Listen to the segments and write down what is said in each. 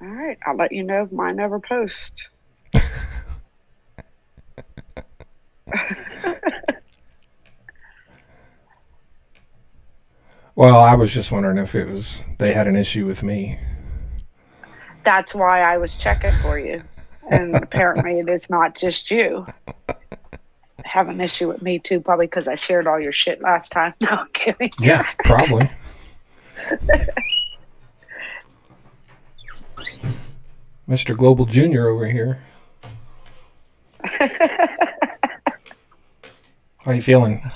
All right, I'll let you know if mine ever post. Well, I was just wondering if they had an issue with me. That's why I was checking for you. And apparently, it is not just you. Have an issue with me too, probably because I shared all your shit last time. No, I'm kidding. Yeah, probably. Mr. Global Junior over here. How you feeling?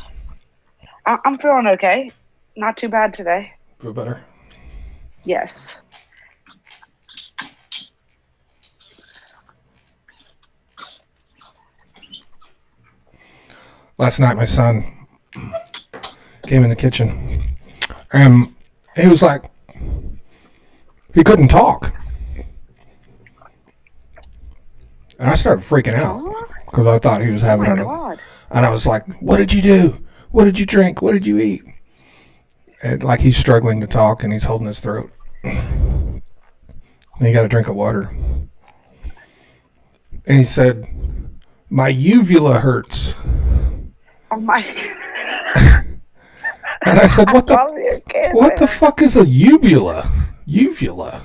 I'm feeling okay. Not too bad today. Feel better? Yes. Last night, my son came in the kitchen, and he was like, he couldn't talk. And I started freaking out Oh, because I thought he was oh having my an. God. And I was like, what did you do? What did you drink? What did you eat? And like he's struggling to talk and he's holding his throat. And he got a drink of water. And he said, my uvula hurts. Oh my. And I said, I love your kid, what the man. fuck is a uvula? Uvula.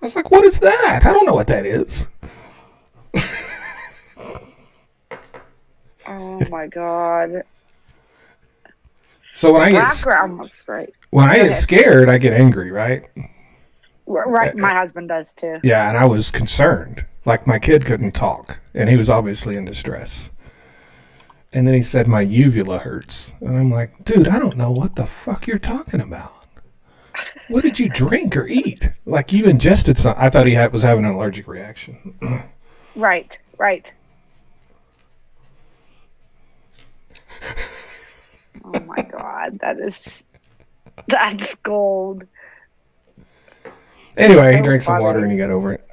I was like, what is that? I don't know what that is. Oh my God. So The background looks great. when I Go get ahead. scared, I get angry, right? Right, my husband does too. Yeah, and I was concerned. Like my kid couldn't talk, and he was obviously in distress. And then he said, my uvula hurts. And I'm like, dude, I don't know what the fuck you're talking about. What did you drink or eat? Like you ingested something. I thought was having an allergic reaction. Right, right. Oh my God, that's gold. Anyway, he So drank some water and funny. he got over it.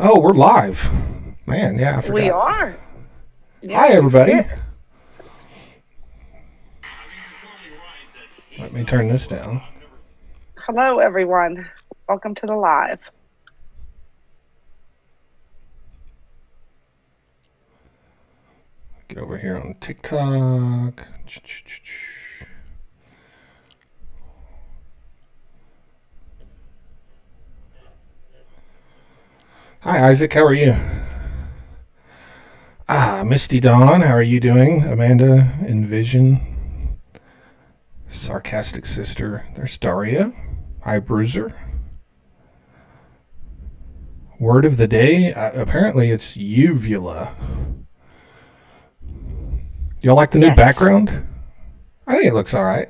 Oh, we're live. Man, yeah, I We forgot. are. Hi, Yes, we everybody. forget. Let me turn this down. Hello, everyone. Welcome to the live. Get over here on TikTok. Hi, Isaac. How are you? Misty Dawn. How are you doing? Amanda, Envision, Sarcastic Sister. There's Daria. Hi, Bruiser. Word of the day. Apparently, it's uvula. Y'all like the new Yes, background? I think it looks all right.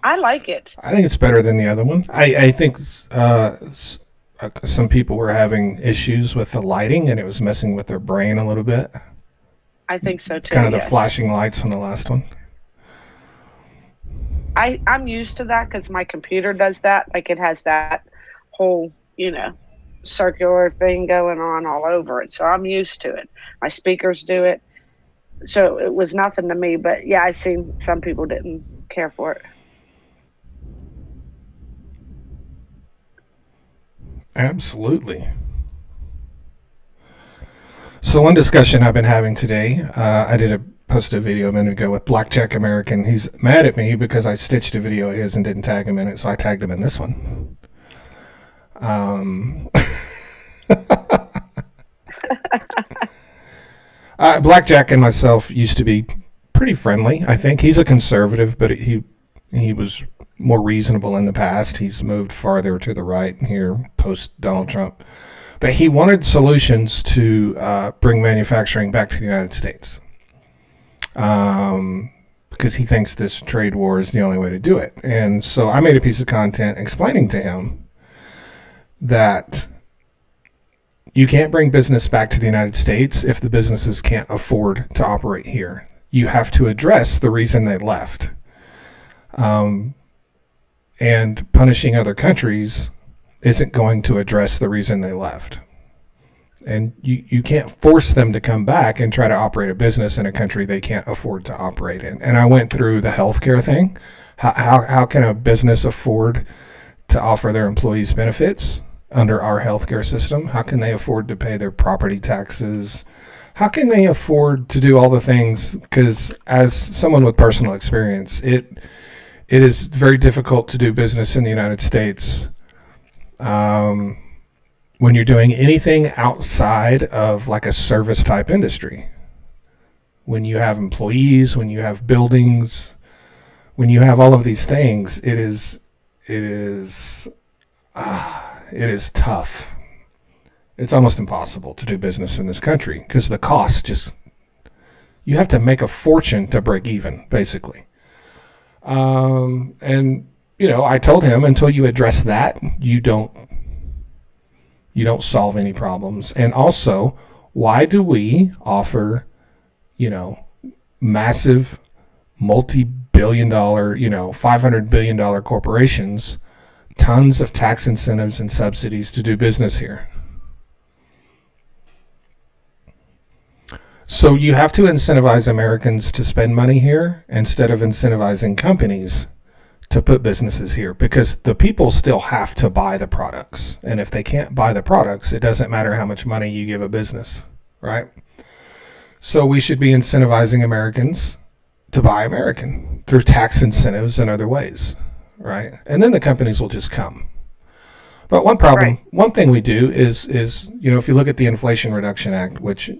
I like it. I think it's better than the other one. I think some people were having issues with the lighting and it was messing with their brain a little bit. I think so too. Kind of the Yes, flashing lights on the last one. I'm used to that because my computer does that. Like it has that whole, circular thing going on all over it. So I'm used to it. My speakers do it. So it was nothing to me. But yeah, I seen some people didn't care for it. Absolutely. So one discussion I've been having today, I did post a video a minute ago with Blackjack American. He's mad at me because I stitched a video of his and didn't tag him in it, so I tagged him in this one. Blackjack and myself used to be pretty friendly. I think he's a conservative, but he was more reasonable in the past. He's moved farther to the right here post Donald Trump, but he wanted solutions to bring manufacturing back to the United States because he thinks this trade war is the only way to do it. And so I made a piece of content explaining to him that you can't bring business back to the United States if the businesses can't afford to operate here. You have to address the reason they left. And punishing other countries isn't going to address the reason they left. And you can't force them to come back and try to operate a business in a country they can't afford to operate in. And I went through the healthcare thing. How can a business afford to offer their employees benefits under our healthcare system? How can they afford to pay their property taxes? How can they afford to do all the things? Because as someone with personal experience, it is very difficult to do business in the United States when you're doing anything outside of like a service type industry. When you have employees, when you have buildings, when you have all of these things, it is tough. It's almost impossible to do business in this country because the cost just, you have to make a fortune to break even, basically. And I told him, until you address that, you don't solve any problems. And also, why do we offer, massive multi-billion dollar, $500 billion corporations tons of tax incentives and subsidies to do business here? So you have to incentivize Americans to spend money here instead of incentivizing companies to put businesses here, because the people still have to buy the products. And if they can't buy the products, it doesn't matter how much money you give a business, right? So we should be incentivizing Americans to buy American through tax incentives and other ways, right? And then the companies will just come. But one thing we do is if you look at the Inflation Reduction Act, which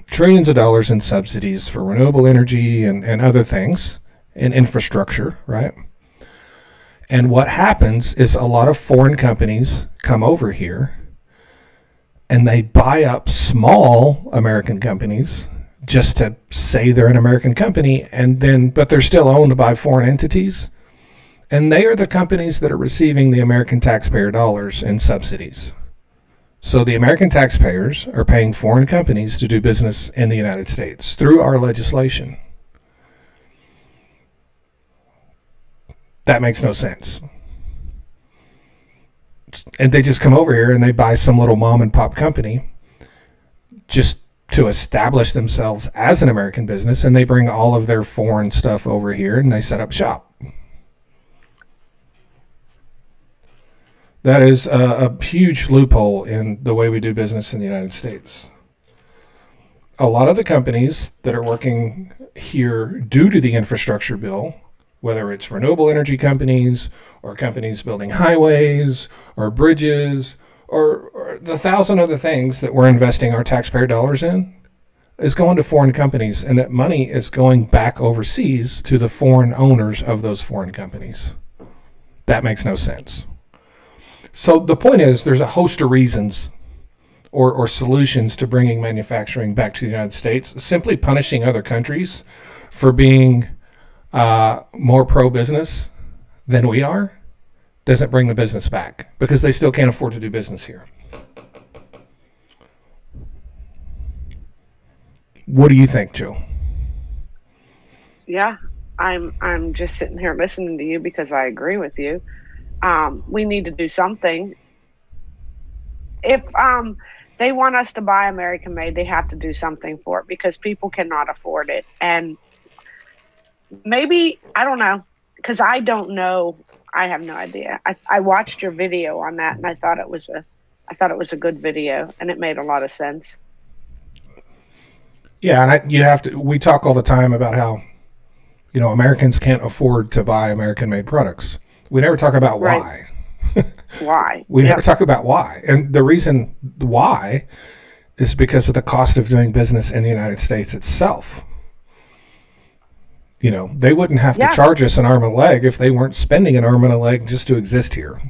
trillions of dollars in subsidies for renewable energy and other things in infrastructure, right? And what happens is a lot of foreign companies come over here and they buy up small American companies just to say they're an American company, but they're still owned by foreign entities. And they are the companies that are receiving the American taxpayer dollars in subsidies. So the American taxpayers are paying foreign companies to do business in the United States through our legislation. That makes no sense. And they just come over here and they buy some little mom and pop company just to establish themselves as an American business, and they bring all of their foreign stuff over here and they set up shop. That is a huge loophole in the way we do business in the United States. A lot of the companies that are working here due to the infrastructure bill, whether it's renewable energy companies or companies building highways or bridges or the thousand other things that we're investing our taxpayer dollars in, is going to foreign companies, and that money is going back overseas to the foreign owners of those foreign companies. That makes no sense. So the point is, there's a host of reasons or solutions to bringing manufacturing back to the United States. Simply punishing other countries for being more pro-business than we are doesn't bring the business back, because they still can't afford to do business here. What do you think, Joe? Yeah, I'm just sitting here listening to you because I agree with you. We need to do something. If they want us to buy American made, they have to do something for it, because people cannot afford it. And maybe, I don't know, because I don't know. I have no idea. I watched your video on that, and I thought it was a good video, and it made a lot of sense. Yeah, and we talk all the time about how, Americans can't afford to buy American-made products. We never talk about why. Right. Why? We never talk about why. And the reason why is because of the cost of doing business in the United States itself. They wouldn't have to charge us an arm and a leg if they weren't spending an arm and a leg just to exist here.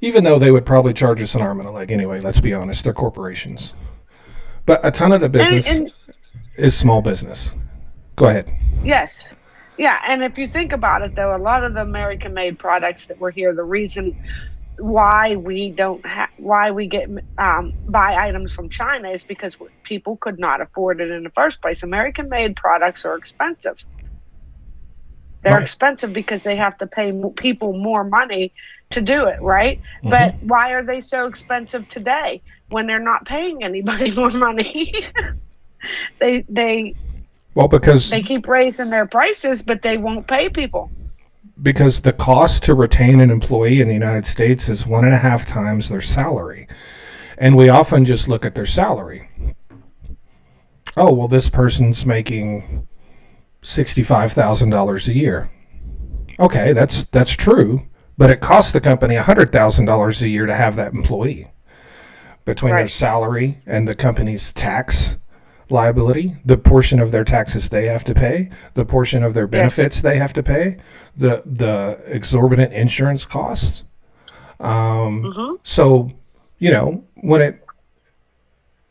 Even though they would probably charge us an arm and a leg anyway, let's be honest, they're corporations. But a ton of the business is small business. Go ahead. Yes. Yeah, and if you think about it, though, a lot of the American-made products that were here, the reason why we get buy items from China is because people could not afford it in the first place. American-made products are expensive. They're Right. expensive because they have to pay people more money to do it, right? But Hmm. why are they so expensive today when they're not paying anybody more money? they they Well, they keep raising their prices, but they won't pay people. because the cost to retain an employee in the United States is 1.5 times their salary, and we often just look at their salary. Oh, well, this person's making $65,000 a year. Okay, that's true, but it costs the company $100,000 a year to have that employee. Between their Right. salary and the company's tax liability, the portion of their taxes they have to pay, the portion of their Yes. benefits they have to pay, the exorbitant insurance costs. Mm-hmm. So, when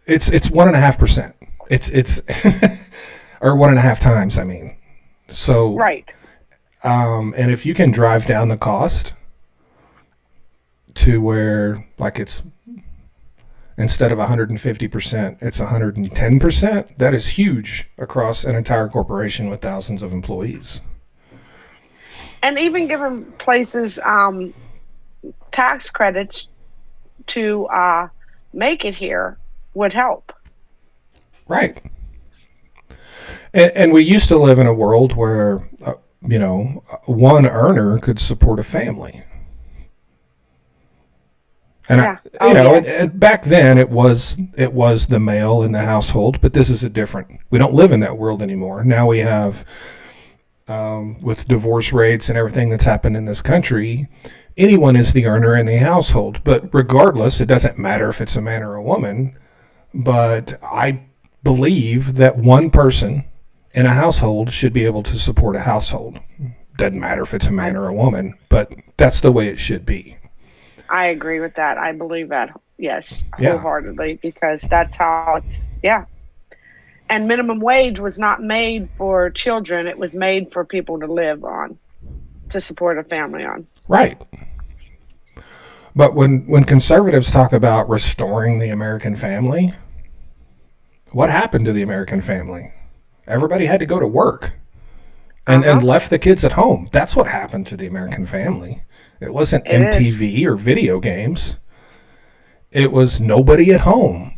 it's 1.5%. It's or 1.5 times. I mean, so Right. and if you can drive down the cost to where like it's instead of 150%, it's 110%. That is huge across an entire corporation with thousands of employees. And even giving places tax credits to make it here would help. Right. And we used to live in a world where, one earner could support a family. And Yeah. Oh, yes. and back then it was the male in the household, but this is a different. We don't live in that world anymore. Now we have, with divorce rates and everything that's happened in this country, anyone is the earner in the household. But regardless, it doesn't matter if it's a man or a woman. But I believe that one person in a household should be able to support a household. Doesn't matter if it's a man I or a woman, but that's the way it should be. I agree with that. I believe that. Yes, Yeah. wholeheartedly, because that's how it's. Yeah. And minimum wage was not made for children. It was made for people to live on, to support a family on. Right. But when conservatives talk about restoring the American family, what happened to the American family? Everybody had to go to work and Uh-huh. left the kids at home. That's what happened to the American family. It wasn't It is. MTV or video games. It was nobody at home.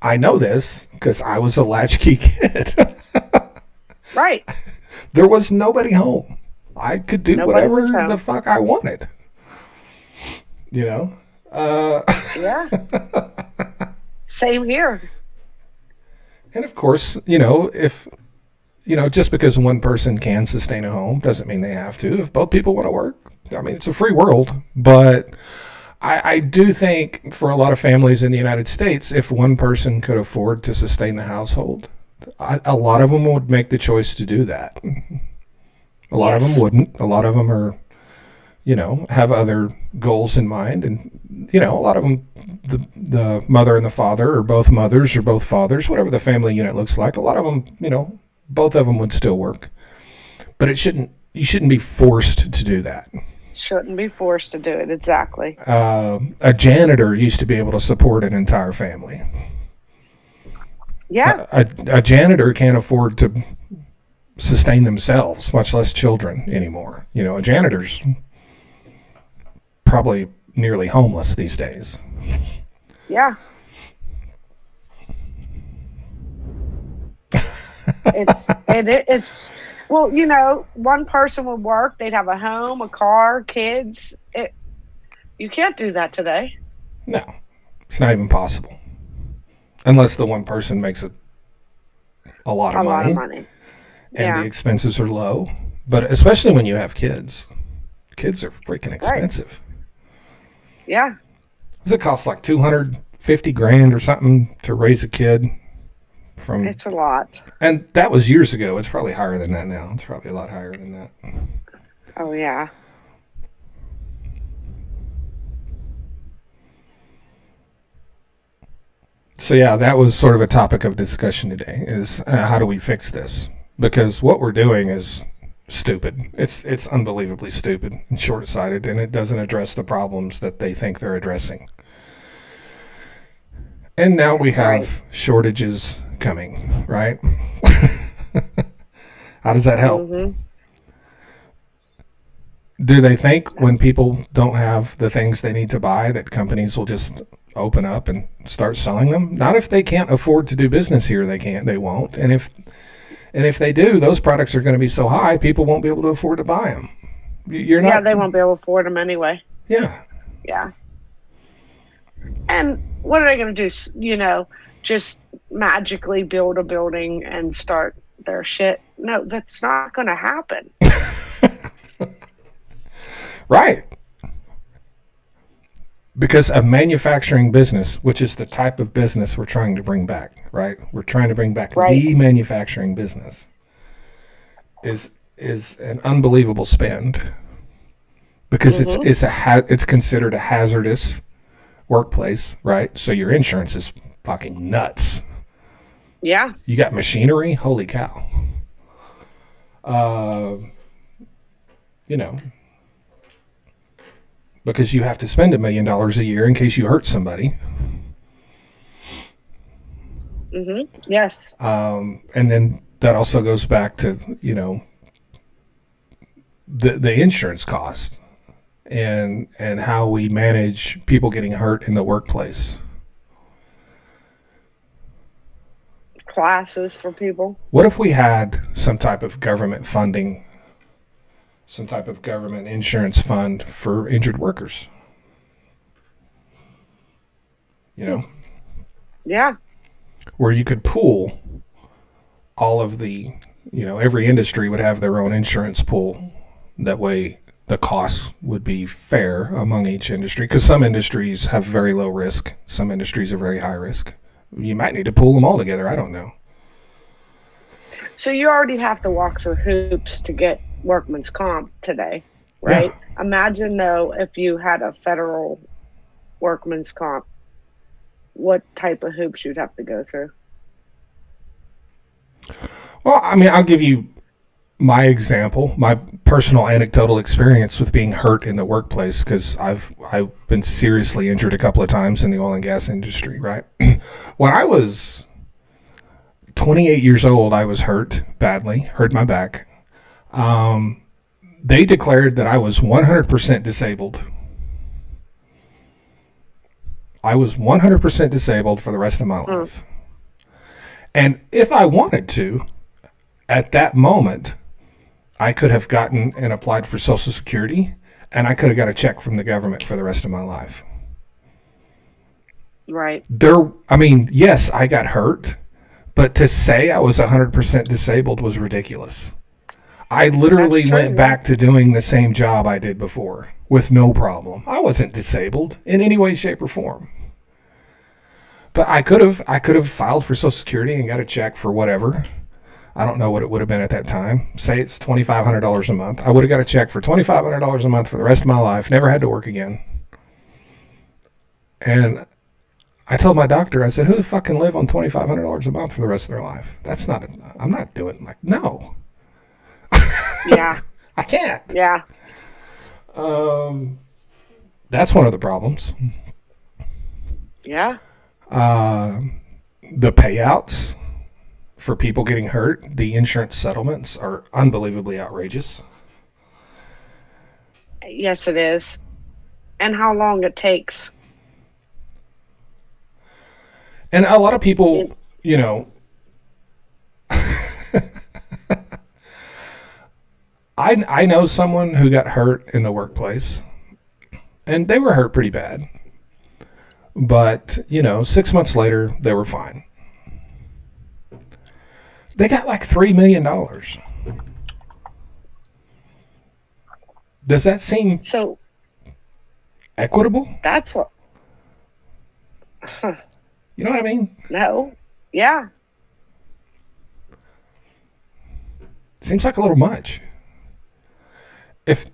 I know this because I was a latchkey kid. Right. There was nobody home. I could do Nobody was whatever the home. fuck I wanted. You know? Yeah. Same here. And of course, if just because one person can sustain a home doesn't mean they have to. If both people want to work, I mean, it's a free world. But I do think for a lot of families in the United States, if one person could afford to sustain the household, a lot of them would make the choice to do that. A lot of them Yes. wouldn't. A lot of them are, have other goals in mind. And, a lot of them, the mother and the father, or both mothers or both fathers, whatever the family unit looks like, a lot of them, both of them would still work. But you shouldn't be forced to do that. Shouldn't be forced to do it. Exactly. A janitor used to be able to support an entire family. Yeah. A janitor can't afford to sustain themselves, much less children anymore. A janitor's probably nearly homeless these days. Yeah. It's well, one person would work, they'd have a home, a car, kids. You can't do that today. No, it's not even possible unless the one person makes a lot of A lot of money money. and the Yeah. expenses are low. But especially when you have kids, kids are freaking Right. expensive. Yeah. Does it cost like 250 grand or something to raise a kid? From It's a lot. And that was years ago. It's probably higher than that now. It's probably a lot higher than that. Oh yeah. So yeah, that was sort of a topic of discussion today. Is how do we fix this? Because what we're doing is stupid. It's unbelievably stupid and short-sighted, and it doesn't address the problems that they think they're addressing. And now we Right. have shortages coming, right? How does that help? Mhm. Do they think when people don't have the things they need to buy that companies will just open up and start selling them? Not if they can't afford to do business here. They can't. They won't. And if they do, those products are going to be so high, people won't be able to afford to buy them. You're not. Yeah, they won't be able to afford them anyway. Yeah. Yeah. And what are they going to do? Just magically build a building and start their shit? No, that's not going to happen. Right. Because a manufacturing business, which is the type of business we're trying to bring back, right? We're trying to bring back the manufacturing business is an unbelievable spend because it's considered a hazardous workplace, right? So your insurance is fucking nuts. Yeah. You got machinery? Holy cow. Because you have to spend $1 million a year in case you hurt somebody. Yes. And then that also goes back to, the insurance cost and how we manage people getting hurt in the workplace. Classes for people. What if we had some type of government funding, some type of government insurance fund for injured workers? Yeah. Where you could pool all of the, every industry would have their own insurance pool. That way the costs would be fair among each industry, because some industries have very low risk. Some industries are very high risk. You might need to pool them all together. I don't know. So you already have to walk through hoops to get workman's comp today, right? Yeah. Imagine, though, if you had a federal workman's comp, what type of hoops you'd have to go through. Well, I mean, I'll give you my example, my personal anecdotal experience with being hurt in the workplace, because I've been seriously injured a couple of times in the oil and gas industry, right? When I was 28 years old, I was hurt badly, hurt my back. They declared that I was 100% disabled. I was 100% disabled for the rest of my life. And if I wanted to, at that moment, I could have gotten and applied for Social Security, and I could have got a check from the government for the rest of my life. Right. Yes, I got hurt, but to say I was 100% disabled was ridiculous. I literally went back to doing the same job I did before with no problem. I wasn't disabled in any way, shape, or form. But I could have filed for Social Security and got a check for whatever. I don't know what it would have been at that time. Say it's $2,500 a month. I would have got a check for $2,500 a month for the rest of my life. Never had to work again. And I told my doctor, I said, who the fuck can live on $2,500 a month for the rest of their life? I'm not doing it. No. Yeah. I can't. Yeah. That's one of the problems. Yeah. The payouts for people getting hurt, the insurance settlements are unbelievably outrageous. Yes, it is. And how long it takes. And a lot of people, I know someone who got hurt in the workplace, and they were hurt pretty bad. But, 6 months later, they were fine. They got like $3 million. Does that seem equitable? That's what... You know what I mean? No. Yeah. Seems like a little much. If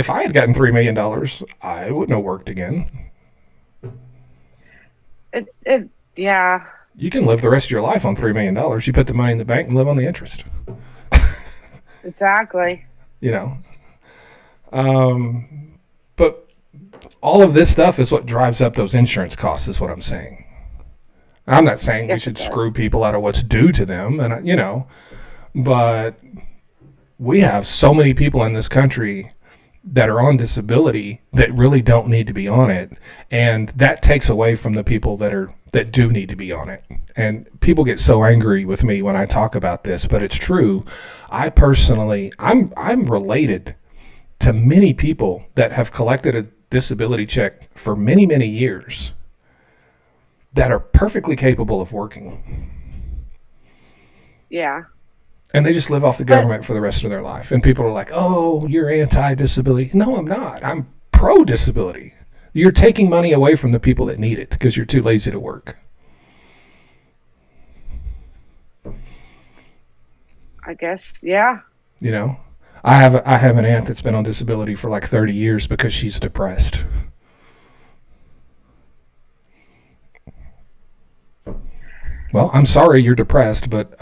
I had gotten $3 million, I wouldn't have worked again. Yeah. You can live the rest of your life on $3 million. You put the money in the bank and live on the interest. Exactly. But all of this stuff is what drives up those insurance costs, is what I'm saying. I'm not saying we should screw people out of what's due to them, and but we have so many people in this country that are on disability that really don't need to be on it, and that takes away from the people that do need to be on it. And people get so angry with me when I talk about this, but it's true. I personally, I'm related to many people that have collected a disability check for many, many years that are perfectly capable of working. Yeah. And they just live off the government for the rest of their life. And people are like, oh, you're anti-disability. No, I'm not. I'm pro-disability. You're taking money away from the people that need it because you're too lazy to work. I guess, yeah. You know, I have an aunt that's been on disability for like 30 years because she's depressed. Well, I'm sorry you're depressed, but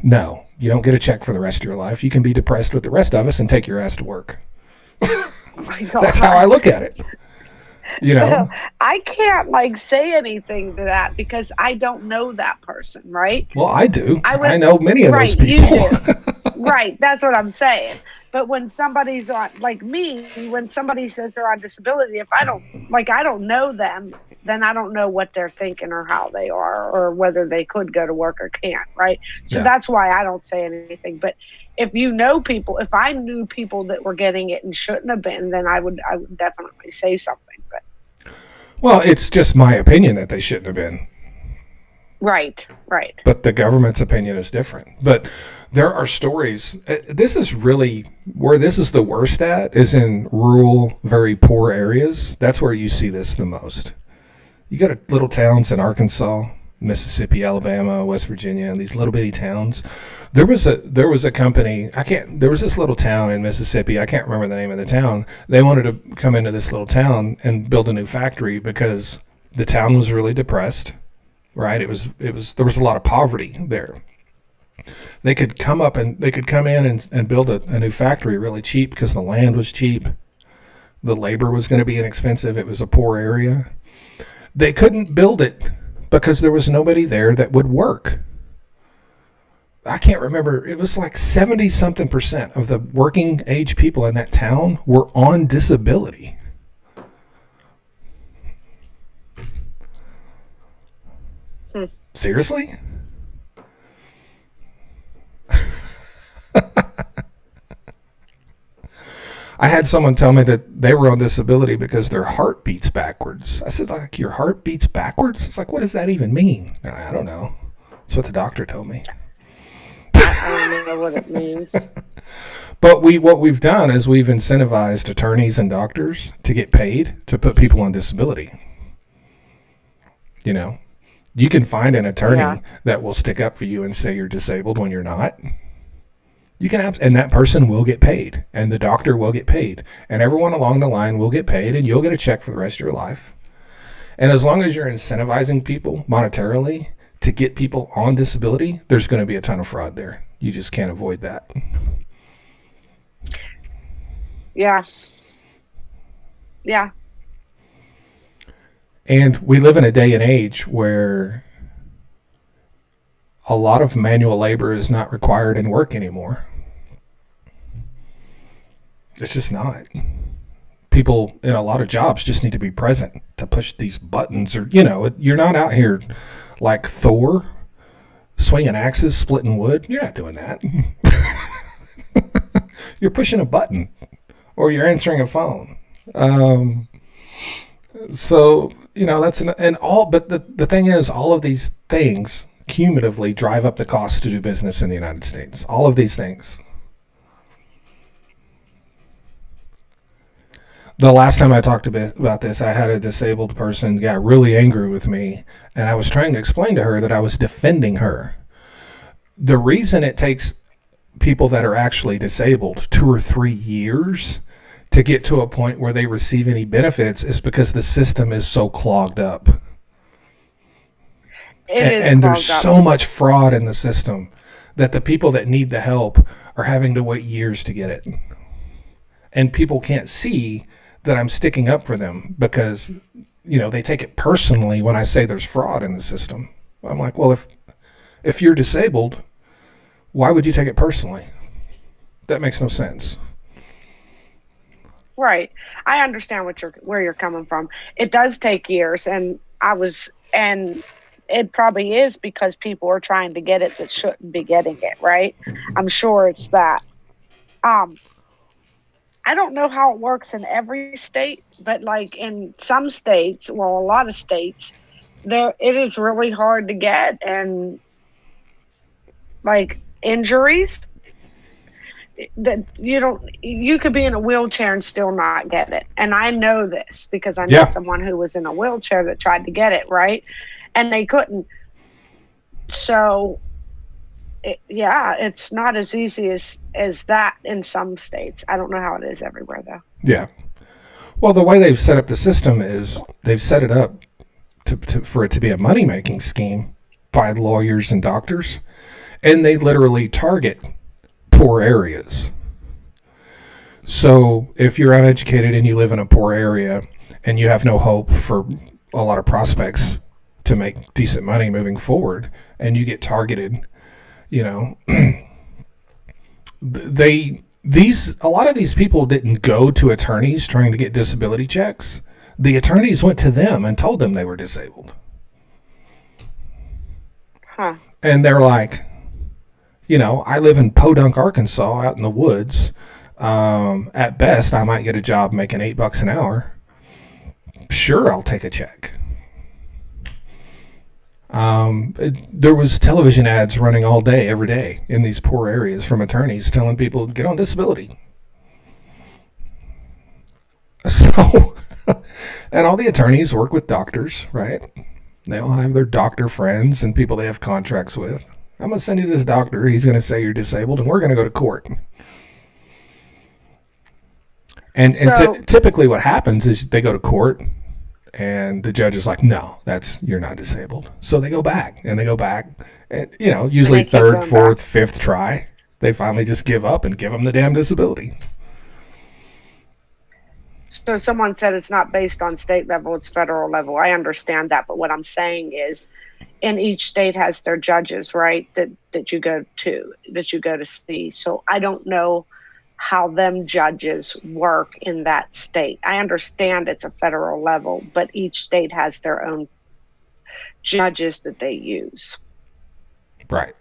no, you don't get a check for the rest of your life. You can be depressed with the rest of us and take your ass to work. That's how I look at it. You know, I can't like say anything to that because I don't know that person, right? Well, I do. I know many of those people. You do. Right, that's what I'm saying. But when somebody's on, like me, when somebody says they're on disability, if I don't know them, then I don't know what they're thinking or how they are or whether they could go to work or can't, right? So That's why I don't say anything. But if if I knew people that were getting it and shouldn't have been, then I would definitely say something. But well, it's just my opinion that they shouldn't have been. Right. But the government's opinion is different. But there are stories. This is really where this is the worst at, is in rural, very poor areas. That's where you see this the most. You go to little towns in Arkansas, Mississippi, Alabama, West Virginia, and these little bitty towns. There was a company. There was this little town in Mississippi. I can't remember the name of the town. They wanted to come into this little town and build a new factory because the town was really depressed. Right? There was a lot of poverty there. They could come in and build a new factory really cheap because the land was cheap. The labor was going to be inexpensive. It was a poor area. They couldn't build it because there was nobody there that would work. I can't remember. It was like 70-something% of the working age people in that town were on disability. Seriously? I had someone tell me that they were on disability because their heart beats backwards. I said, like, your heart beats backwards? It's like, what does that even mean? I don't know. That's what the doctor told me. I don't know what it means. But what we've done is we've incentivized attorneys and doctors to get paid to put people on disability. You know? You can find an attorney that will stick up for you and say you're disabled when you're not. You can and that person will get paid, and the doctor will get paid, and everyone along the line will get paid, and you'll get a check for the rest of your life. And as long as you're incentivizing people monetarily to get people on disability, there's going to be a ton of fraud there. You just can't avoid that. Yeah. And we live in a day and age where a lot of manual labor is not required in work anymore. It's just not. People in a lot of jobs just need to be present to push these buttons, or, you're not out here like Thor swinging axes, splitting wood. You're not doing that. You're pushing a button or you're answering a phone. So, but the thing is, all of these things cumulatively drive up the cost to do business in the United States. All of these things. The last time I talked about this, I had a disabled person got really angry with me, and I was trying to explain to her that I was defending her. The reason it takes people that are actually disabled 2 or 3 years to get to a point where they receive any benefits is because the system is so clogged up. And there's so much fraud in the system that the people that need the help are having to wait years to get it. And people can't see that I'm sticking up for them because, they take it personally when I say there's fraud in the system. I'm like, well, if you're disabled, why would you take it personally? That makes no sense. Right. I understand where you're coming from. It does take years, and it probably is because people are trying to get it that shouldn't be getting it, right? I'm sure it's that. Um I don't know how it works in every state, but like in some states, well, a lot of states, there it is really hard to get, and like injuries that you could be in a wheelchair and still not get it. And I know this because I know Yeah. someone who was in a wheelchair that tried to get it, right? And they couldn't. So yeah, it's not as easy as that in some states. I don't know how it is everywhere though. Yeah. Well, the way they've set up the system is they've set it up for it to be a money making scheme by lawyers and doctors, and they literally target poor areas. So if you're uneducated and you live in a poor area and you have no hope for a lot of prospects to make decent money moving forward, and you get targeted, you know, these a lot of these people didn't go to attorneys trying to get disability checks. The attorneys went to them and told them they were disabled. Huh. And they're like, I live in Podunk, Arkansas, out in the woods. At best, I might get a job making $8 an hour. Sure, I'll take a check. There was television ads running all day, every day, in these poor areas from attorneys telling people get on disability. So, and all the attorneys work with doctors, right? They all have their doctor friends and people they have contracts with. I'm going to send you to this doctor. He's going to say you're disabled, and we're going to go to court. And typically what happens is they go to court, and the judge is like, no, you're not disabled. So they go back, and and, usually third, fourth, fifth try, they finally just give up and give them the damn disability. So someone said it's not based on state level, it's federal level. I understand that, but what I'm saying is in each state has their judges, right? That you go to see. So I don't know how them judges work in that state. I understand it's a federal level, but each state has their own judges that they use. Right.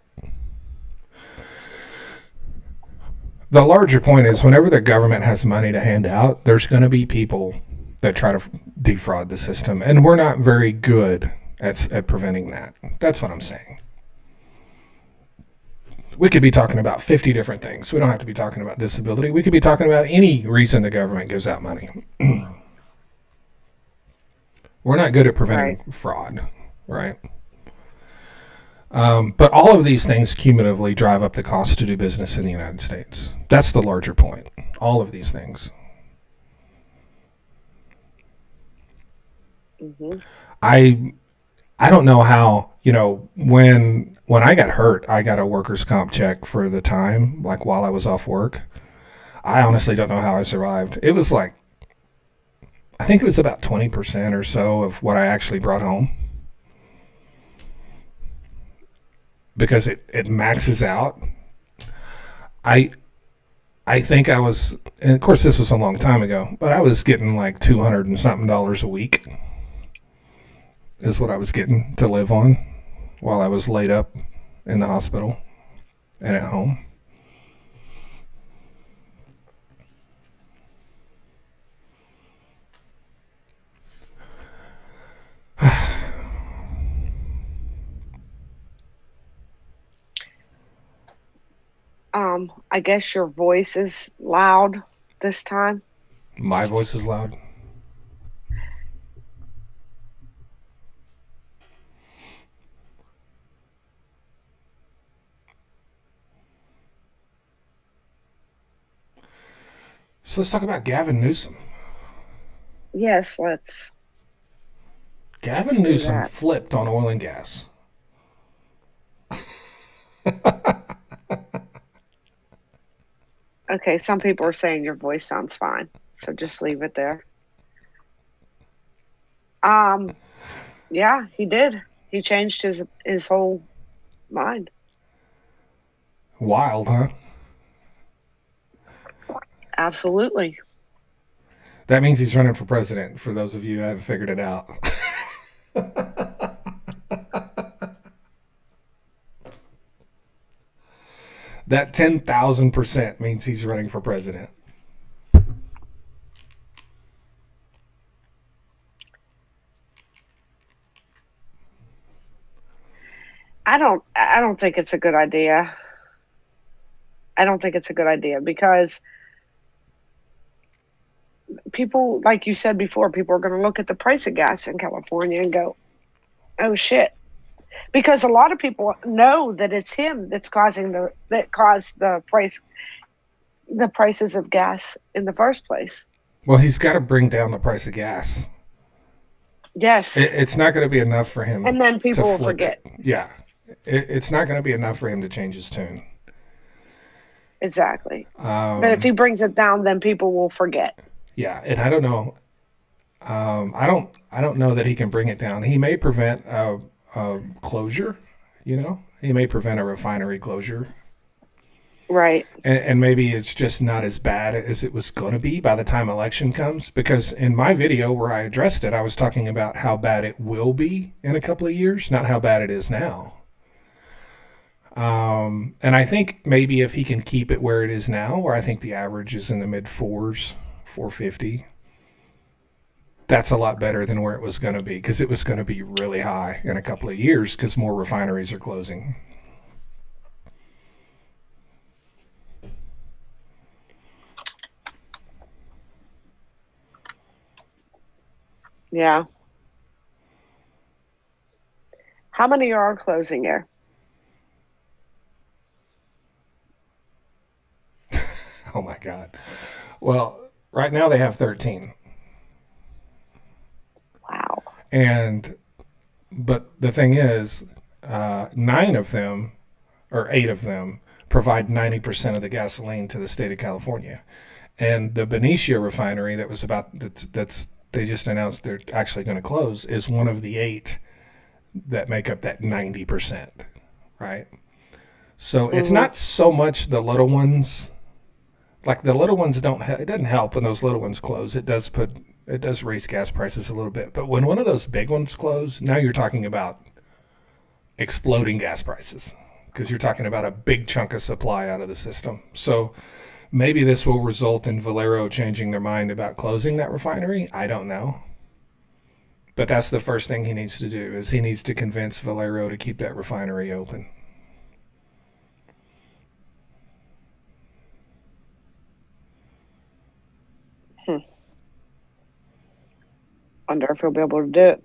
The larger point is whenever the government has money to hand out, there's going to be people that try to defraud the system. And we're not very good at preventing that. That's what I'm saying. We could be talking about 50 different things. We don't have to be talking about disability. We could be talking about any reason the government gives out money. We're not good at preventing fraud, right? But all of these things cumulatively drive up the cost to do business in the United States. That's the larger point. All of these things. Mm-hmm. I don't know how, when I got hurt, I got a workers' comp check for the time, like while I was off work. I honestly don't know how I survived. It was like, I think it was about 20% or so of what I actually brought home. Because it maxes out. I think I was, and of course this was a long time ago, but I was getting like $200 and something a week is what I was getting to live on while I was laid up in the hospital and at home. I guess your voice is loud this time. My voice is loud. So let's talk about Gavin Newsom. Yes, let's. Gavin Newsom flipped on oil and gas. Okay, some people are saying your voice sounds fine, so just leave it there. Yeah, he did. He changed his whole mind. Wild, huh? Absolutely. That means he's running for president, for those of you who haven't figured it out. That 10,000% means he's running for president. I don't think it's a good idea. I don't think it's a good idea because people, like you said before, people are going to look at the price of gas in California and go, "Oh shit." Because a lot of people know that it's him that's that caused the prices of gas in the first place. Well, he's got to bring down the price of gas. Yes. It's not going to be enough for him And then to people will flip it. forget. Yeah. It's not going to be enough for him to change his tune. Exactly. But if he brings it down, then people will forget. Yeah, and I don't know. I don't know that he can bring it down. He may prevent a closure. You know, he may prevent a refinery closure. Right. And maybe it's just not as bad as it was going to be by the time election comes. Because in my video where I addressed it, I was talking about how bad it will be in a couple of years, not how bad it is now. And I think maybe if he can keep it where it is now, where I think the average is in the mid fours, 450, that's a lot better than where it was going to be, because it was going to be really high in a couple of years because more refineries are closing. Yeah. How many are closing there? Oh my God. Well, right now they have 13. Wow. But the thing is, 9 of them, or 8 of them, provide 90% of the gasoline to the state of California. And the Benicia refinery that's they just announced they're actually going to close is one of the 8 that make up that 90%, right? So it's not so much the little ones. Like the little ones it doesn't help when those little ones close. It does raise gas prices a little bit. But when one of those big ones close, now you're talking about exploding gas prices, because you're talking about a big chunk of supply out of the system. So maybe this will result in Valero changing their mind about closing that refinery. I don't know. But that's the first thing he needs to do, is he needs to convince Valero to keep that refinery open. Wonder if he'll be able to do it.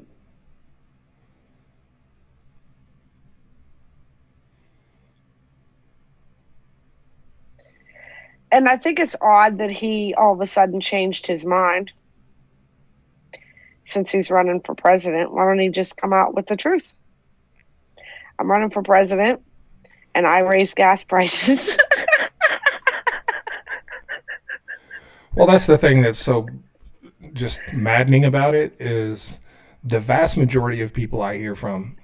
And I think it's odd that he all of a sudden changed his mind since he's running for president. Why don't he just come out with the truth? I'm running for president and I raise gas prices. Well, that's the thing that's so just maddening about it, is the vast majority of people I hear from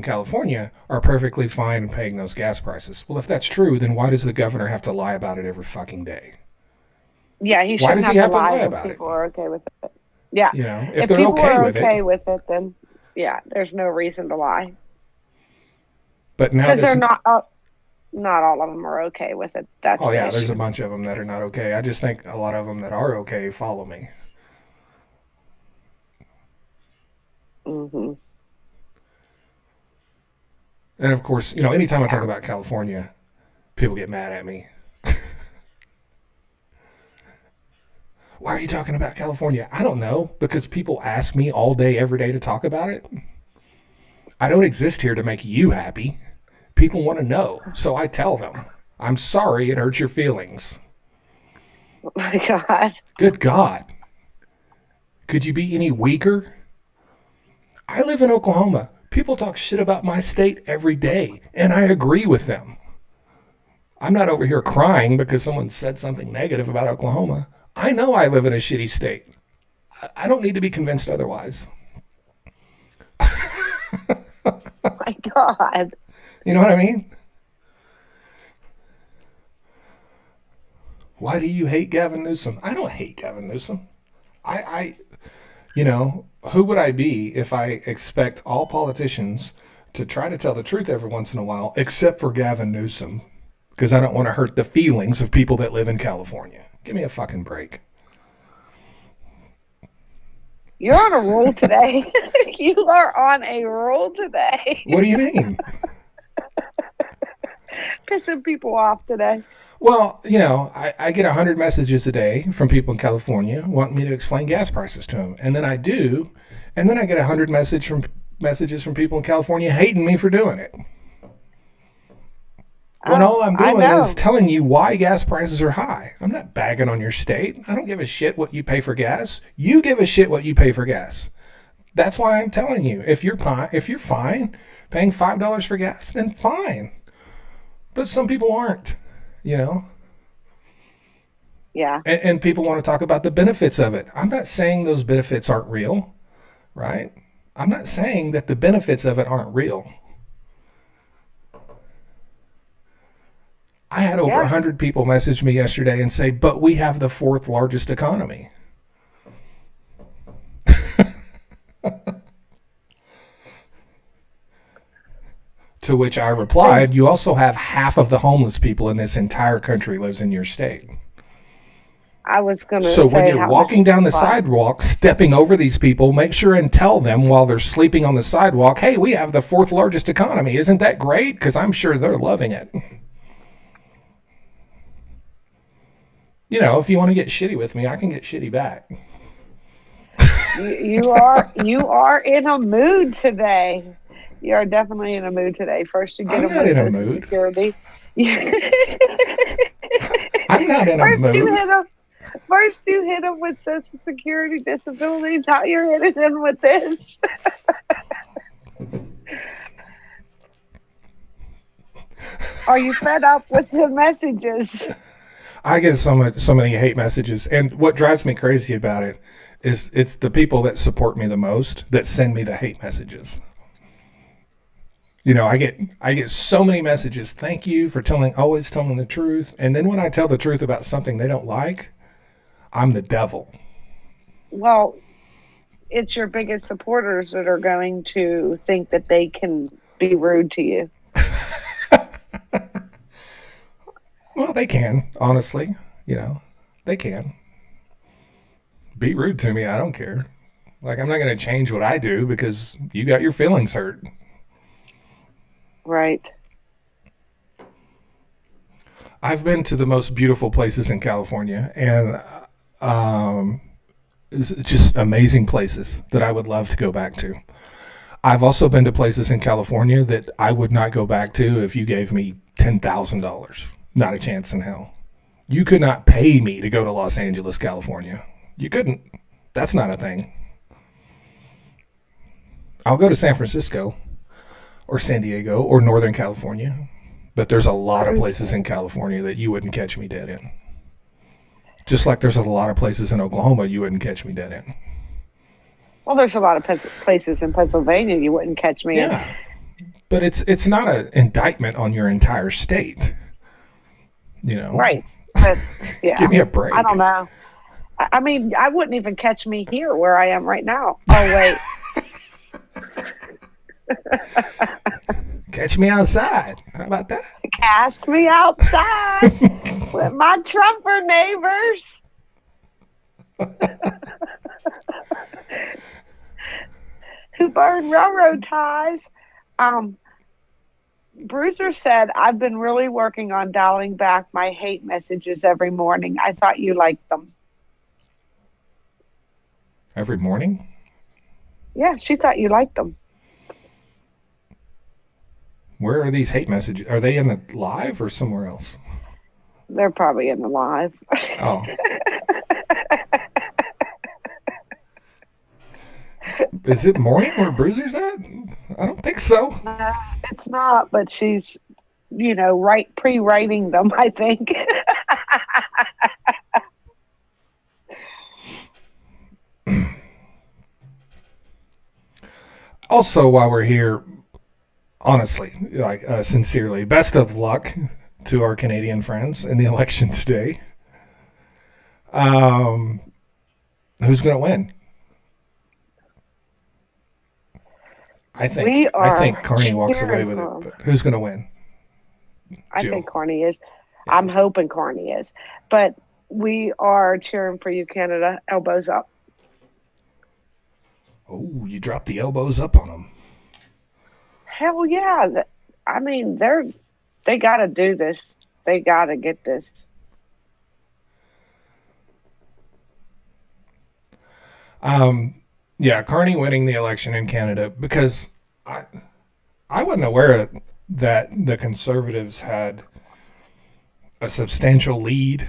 California are perfectly fine paying those gas prices. Well, if that's true, then why does the governor have to lie about it every fucking day? Yeah, he Why shouldn't does he have to have to lie lie if about it? people are okay with it. Yeah. You know, if If they're people okay are with okay it. with it, then yeah, there's no reason to lie. But now Because this. they're not all of them are okay with it. That's Oh the yeah, there's a issue. bunch of them that are not okay. I just think a lot of them that are okay follow me. Mm-hmm. And of course, you know, anytime I talk Yeah. about California, people get mad at me. Why are you talking about California? I don't know, because people ask me all day, every day to talk about it. I don't exist here to make you happy. People want to know, so I tell them. I'm sorry it hurts your feelings. Oh my God. Good God. Could you be any weaker? I live in Oklahoma. People talk shit about my state every day, and I agree with them. I'm not over here crying because someone said something negative about Oklahoma. I know I live in a shitty state. I don't need to be convinced otherwise. Oh my God. You know what I mean? Why do you hate Gavin Newsom? I don't hate Gavin Newsom. I who would I be if I expect all politicians to try to tell the truth every once in a while, except for Gavin Newsom, because I don't want to hurt the feelings of people that live in California. Give me a fucking break. You're on a roll today. You are on a roll today. What do you mean? Pissing people off today. Well, I get 100 messages a day from people in California wanting me to explain gas prices to them. And then I do. And then I get 100 messages from people in California hating me for doing it. When all I'm doing is telling you why gas prices are high. I'm not bagging on your state. I don't give a shit what you pay for gas. You give a shit what you pay for gas. That's why I'm telling you. If you're fine paying $5 for gas, then fine. But some people aren't, Yeah. And people want to talk about the benefits of it. I'm not saying those benefits aren't real, right? I'm not saying that the benefits of it aren't real. I had over 100 people message me yesterday and say, but we have the 4th largest economy. To which I replied, you also have half of the homeless people in this entire country lives in your state. I was going to say. So when you're walking down the sidewalk, stepping over these people, make sure and tell them while they're sleeping on the sidewalk, hey, we have the 4th largest economy. Isn't that great? Because I'm sure they're loving it. If you want to get shitty with me, I can get shitty back. You are in a mood today. You are definitely in a mood today. First, you get them with Social Security. I'm not in a mood. First, you hit them with Social Security, disability. Now you're hitting them with this. Are you fed up with the messages? I get so many hate messages, and what drives me crazy about it is it's the people that support me the most that send me the hate messages. I get so many messages. Thank you for always telling the truth. And then when I tell the truth about something they don't like, I'm the devil. Well, it's your biggest supporters that are going to think that they can be rude to you. Well, they can, honestly. They can. Be rude to me, I don't care. Like, I'm not going to change what I do because you got your feelings hurt. Right. I've been to the most beautiful places in California, and it's just amazing places that I would love to go back to. I've also been to places in California that I would not go back to if you gave me $10,000. Not a chance in hell. You could not pay me to go to Los Angeles, California. You couldn't. That's not a thing. I'll go to San Francisco or San Diego or Northern California, but there's a lot of places in California that you wouldn't catch me dead in. Just like there's a lot of places in Oklahoma you wouldn't catch me dead in. Well, there's a lot of places in Pennsylvania you wouldn't catch me in. But it's not an indictment on your entire state. Right. But, yeah. Give me a break. I don't know. I mean, I wouldn't even catch me here where I am right now. Oh, wait. Catch me outside. How about that? Catch me outside with my Trumper neighbors. Who burn railroad ties. Bruiser said, I've been really working on dialing back my hate messages every morning. I thought you liked them. Every morning? Yeah, she thought you liked them. Where are these hate messages? Are they in the live or somewhere else? They're probably in the live. Oh. Is it morning where Bruiser's at? I don't think so. No, it's not, but she's, pre-writing them, I think. Also, while we're here, honestly, sincerely, best of luck to our Canadian friends in the election today. Um, who's going to win? We I are think Carney walks away cheering with it, for him. but who's going to win? I think Jill. Carney is. Yeah. I'm hoping Carney is. But we are cheering for you, Canada. Elbows up. Oh, you dropped the elbows up on them. Hell yeah. I mean, they got to do this. They got to get this. Yeah, Carney winning the election in Canada because I I wasn't aware that the Conservatives had a substantial lead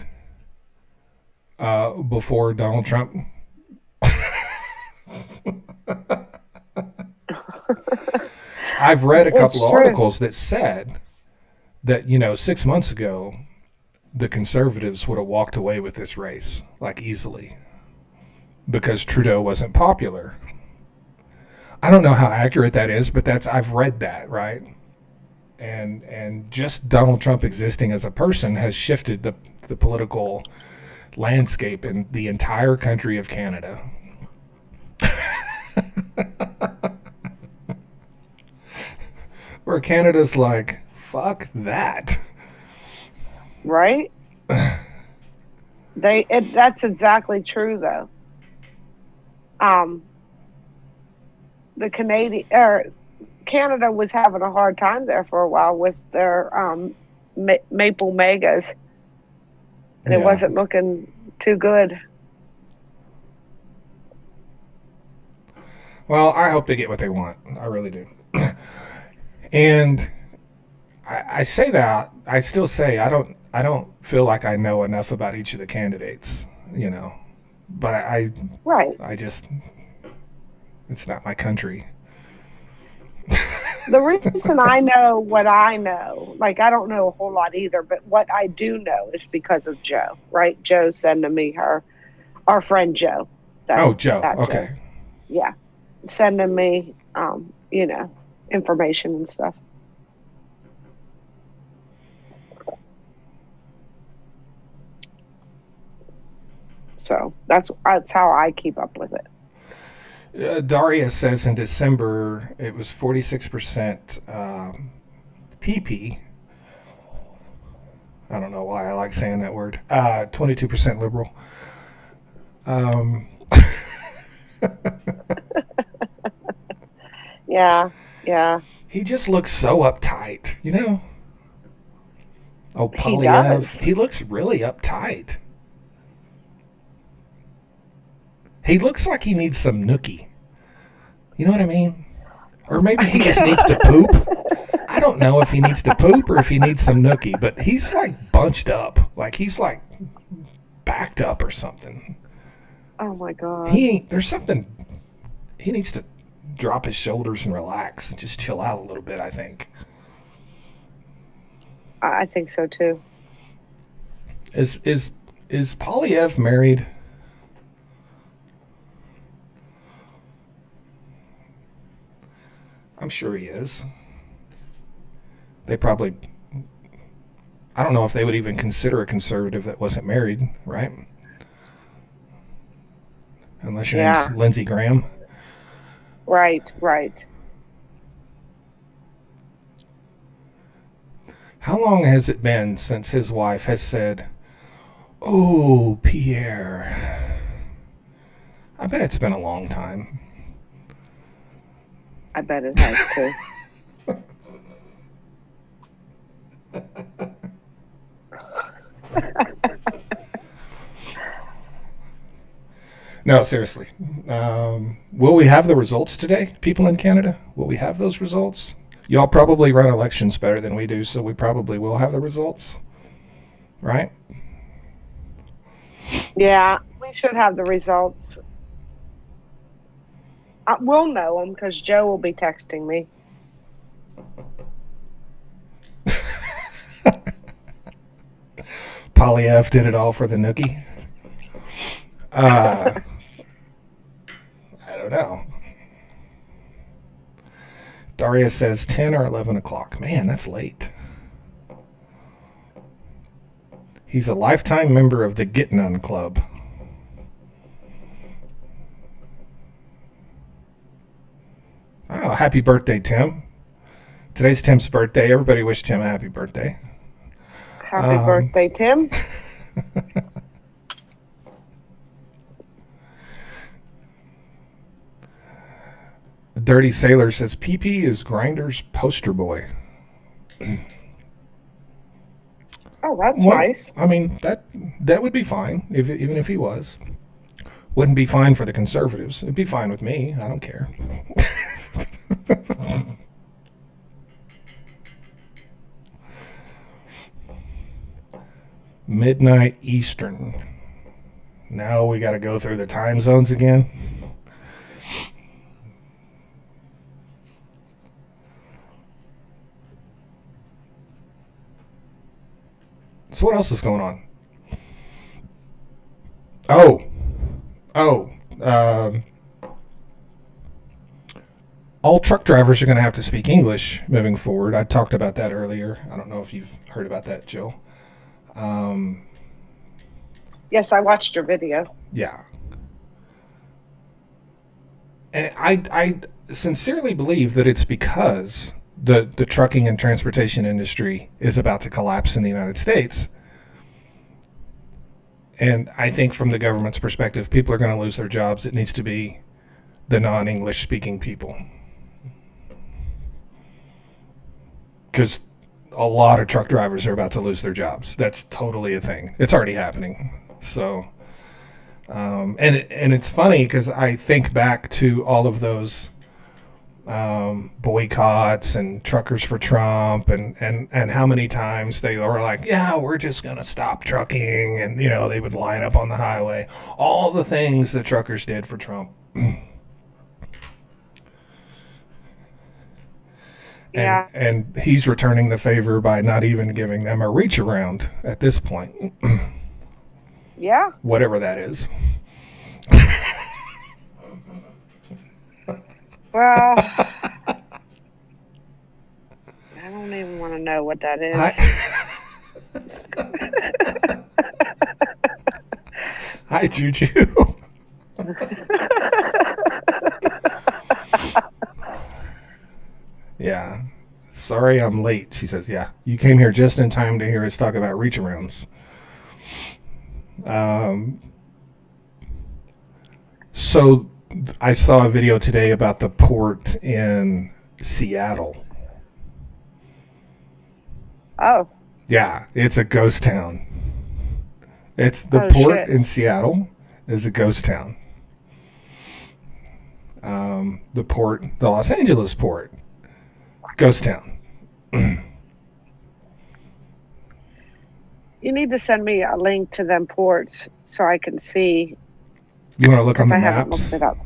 before Donald Trump. I've read a couple It's of true. articles that said that 6 months ago the Conservatives would have walked away with this race like easily because Trudeau wasn't popular. I don't know how accurate that is, but that's I've read that, right? And just Donald Trump existing as a person has shifted the political landscape in the entire country of Canada. Where Canada's like, fuck that. Right? That's exactly true though. Um the Canadian or Canada was having a hard time there for a while with their maple megas, and it Yeah. wasn't looking too good. Well, I hope they get what they want. I really do. And I say that I still say I don't feel like I know enough about each of the candidates, but Right. I just it's not my country. The reason I know what I know, like I don't know a whole lot either, but what I do know is because of Joe, right? Joe sending me our friend Joe. That's Oh, Joe. that Joe. Okay. Yeah. Sending me information and stuff. So that's how I keep up with it. Daria says in December it was 46% PP. I don't know why I like saying that word. 22% liberal. Um, Yeah. Yeah. he just looks so uptight. Oh, He does. Polyev. He looks really uptight. He looks like he needs some nookie. You know what I mean? Or maybe he just needs to poop. I don't know if he needs to poop or if he needs some nookie, but he's like bunched up. Like he's like backed up or something. Oh my god. He ain't, there's something, he needs to drop his shoulders and relax and just chill out a little bit, I think. I think so too. Is Polyev married? I'm sure he is. They probably, I don't know if they would even consider a conservative that wasn't married, right? Unless your name's Yeah. Lindsey Graham. Right. Right. How long has it been since his wife has said, "Oh, Pierre"? I bet it's been a long time. I bet it has too. No, seriously. Will we have the results today, people in Canada? Will we have those results? Y'all probably run elections better than we do, so we probably will have the results, right? Yeah, we should have the results. We'll know them because Joe will be texting me. Polyev did it all for the nookie. I don't know. Daria says 10 or 11 o'clock. Man, that's late. He's a lifetime member of the Get None Club. happy birthday, Tim. Today's Tim's birthday. Everybody wish Tim a happy birthday. Happy birthday, Tim. Dirty Sailor says PP is Grinder's poster boy. Oh, that's nice. I mean, that would be fine, even if he was. Wouldn't be fine for the conservatives. It'd be fine with me. I don't care. Midnight Eastern. Now we got to go through the time zones again. So what else is going on? All truck drivers are going to have to speak English moving forward. I talked about that earlier. I don't know if you've heard about that, Jill. Yes, I watched your video. Yeah. And I sincerely believe that it's because the trucking and transportation industry is about to collapse in the United States. And I think from the government's perspective, people are going to lose their jobs. It needs to be the non-English speaking people. Because a lot of truck drivers are about to lose their jobs. That's totally a thing. It's already happening. So, and it's funny because I think back to all of those boycotts and truckers for Trump and how many times they were like, yeah, we're just going to stop trucking. And, you know, they would line up on the highway. All the things the truckers did for Trump. Yeah. And he's returning the favor by not even giving them a reach around at this point. Yeah. Whatever that is. Well, I don't even want to know what that is. Hi, Juju. Yeah. Sorry I'm late, she says. Yeah, you came here just in time to hear us talk about reach arounds. So I saw a video today about the port in Seattle. Oh. Yeah, it's a ghost town. It's the port in Seattle is a ghost town. The port, the Los Angeles port, ghost town. You need to send me a link to them ports so I can see. You want to look on the I maps? haven't looked it up.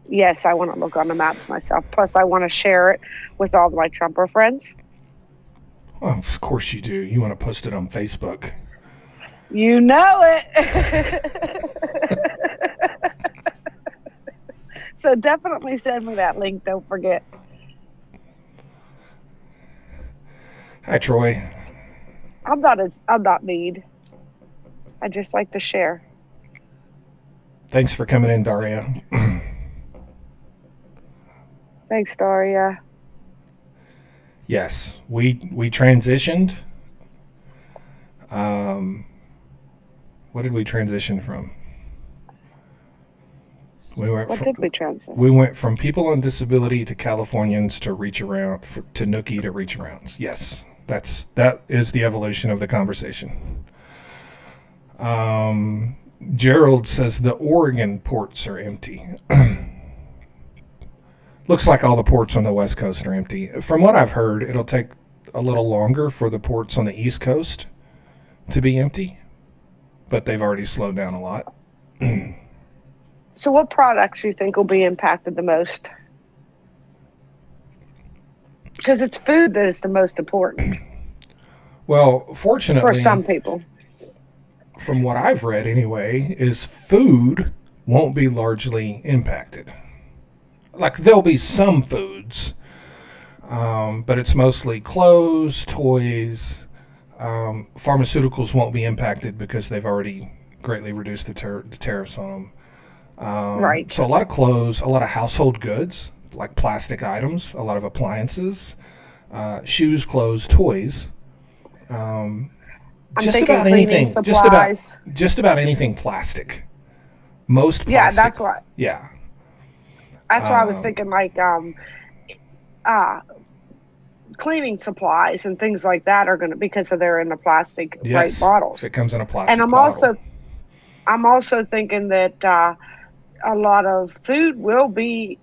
Yes, I want to look on the maps myself. Plus, I want to share it with all my Trumper friends. Oh, of course you do. You want to post it on Facebook. You know it. So definitely send me that link. Don't forget. Hi, Troy. I'm not mean. I just like to share. Thanks for coming in, Daria. Thanks, Daria. Yes, we transitioned. What did we transition from? What did we transition? We went from people on disability to Californians to reach around to Nookie to reach arounds. Yes, that is the evolution of the conversation. Gerald says the Oregon ports are empty. Looks like all the ports on the West Coast are empty. From what I've heard, it'll take a little longer for the ports on the East Coast to be empty, but they've already slowed down a lot. So what products do you think will be impacted the most? Because it's food that is the most important. Well, fortunately, for some people, from what I've read anyway, is food won't be largely impacted. Like, there'll be some foods, but it's mostly clothes, toys. Pharmaceuticals won't be impacted because they've already greatly reduced the tariffs on them. right. So a lot of clothes, a lot of household goods, like plastic items, a lot of appliances, shoes, clothes, toys. I'm Just thinking about cleaning anything. supplies. Just about anything plastic. Most Yeah, plastic. Yeah. that's why I was Um, thinking like uh cleaning supplies and things like that are going to, because of they're in the plastic right yes. If bottles. it comes in a And plastic bottle. I'm also thinking that a lot of food will be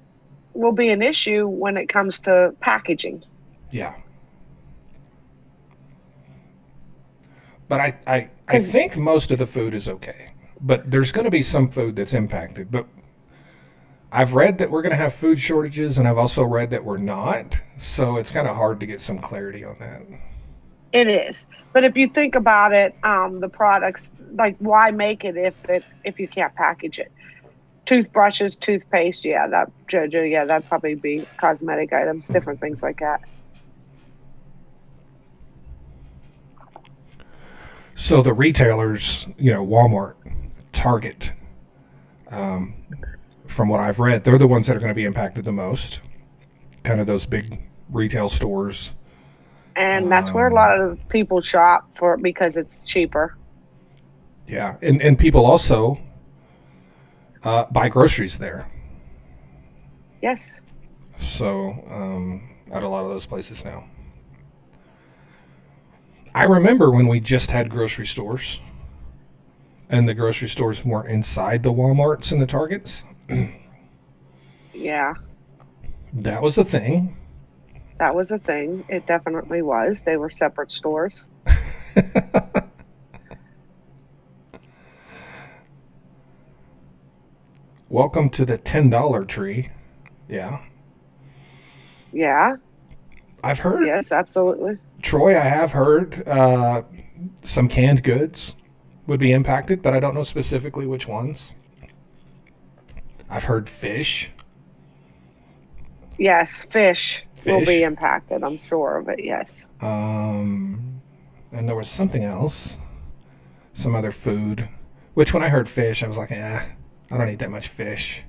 an issue when it comes to packaging. Yeah. But I Because think most of the food is okay. But there's going to be some food that's impacted. But I've read that we're going to have food shortages, and I've also read that we're not. So it's kind of hard to get some clarity on that. it is. But if you think about it, the products, like, why make it if you can't package it? Toothbrushes, toothpaste, yeah, that Jojo, yeah, that'd probably be cosmetic items, different things like that. So the retailers, Walmart, Target, from what I've read, they're the ones that are going to be impacted the most. Kind of those big retail stores. And that's where a lot of people shop for, because it's cheaper. Yeah, and people also buy groceries there. Yes. So at a lot of those places now. I remember when we just had grocery stores, and the grocery stores weren't inside the Walmarts and the Targets. Yeah. That was a thing. That was a thing. It definitely was. They were separate stores. Welcome to the $10 tree. Yeah. Yeah. I've heard, Yes, absolutely. Troy, I have heard some canned goods would be impacted, but I don't know specifically which ones. I've heard fish. Yes, fish will be Fish. impacted. I'm sure of it. Yes. And there was something else. Some other food. Which when I heard fish, I was like, I don't eat that much fish.